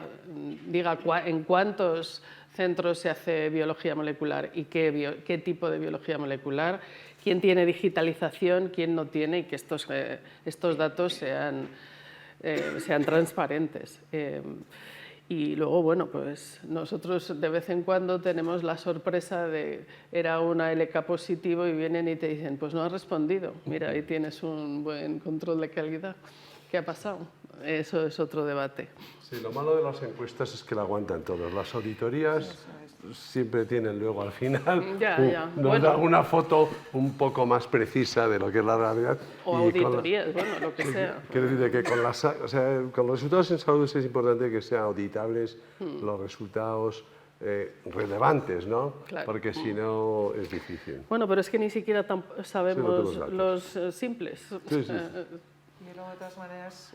diga en cuántos centros se hace biología molecular y qué tipo de biología molecular, quién tiene digitalización, quién no tiene, y que estos datos sean transparentes. Y luego, bueno, pues nosotros de vez en cuando tenemos la sorpresa de era una LK positivo y vienen y te dicen, pues no has respondido, mira, ahí tienes un buen control de calidad. ¿Qué ha pasado? Eso es otro debate. Sí, lo malo de las encuestas es que la aguantan todos. Las auditorías siempre tienen luego al final nos da una foto un poco más precisa de lo que es la realidad. O auditorías, bueno, lo que sea. Quiero decir que con los resultados en salud es importante que sean auditables los resultados relevantes, ¿no? Claro. Porque si no es difícil. Bueno, pero es que ni siquiera sabemos los simples. Sí, sí. Y luego, de todas maneras,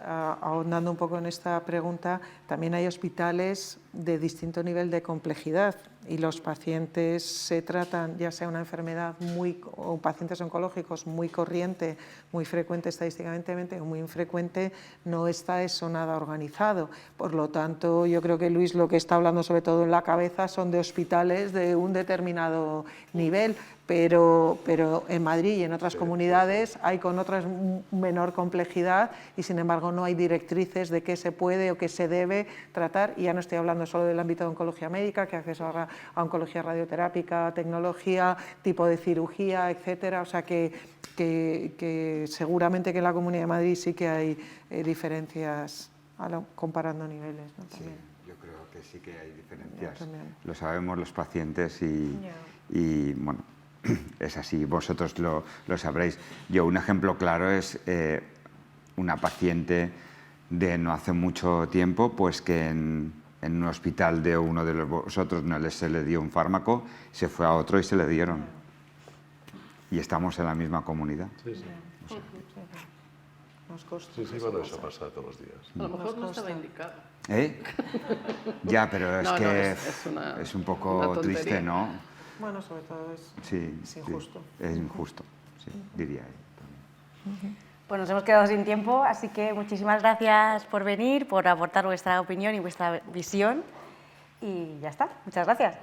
ahondando un poco en esta pregunta, también hay hospitales de distinto nivel de complejidad y los pacientes se tratan, ya sea una enfermedad o pacientes oncológicos muy corriente, muy frecuente estadísticamente o muy infrecuente, no está eso nada organizado. Por lo tanto, yo creo que Luis lo que está hablando sobre todo en la cabeza son de hospitales de un determinado nivel, pero en Madrid y en otras comunidades hay con otras menor complejidad y sin embargo no hay directrices de qué se puede o qué se debe tratar, y ya no estoy hablando solo del ámbito de oncología médica, que acceso a oncología radioterápica, tecnología, tipo de cirugía, etcétera. O sea que seguramente que en la Comunidad de Madrid sí que hay diferencias comparando niveles, ¿no? También. Sí, yo creo que sí que hay diferencias. Lo sabemos los pacientes y bueno, es así, vosotros lo sabréis. Yo, un ejemplo claro es una paciente de no hace mucho tiempo, pues que en un hospital de uno de vosotros no se le dio un fármaco, se fue a otro y se le dieron. Y estamos en la misma comunidad. Sí, sí. Bueno, eso pasa todos los días. A lo mejor no estaba indicado. Ya, pero es que es un una poco triste, ¿no? Bueno, sobre todo es injusto. Sí, es injusto, sí, diría yo. Pues nos hemos quedado sin tiempo, así que muchísimas gracias por venir, por aportar vuestra opinión y vuestra visión. Y ya está, muchas gracias.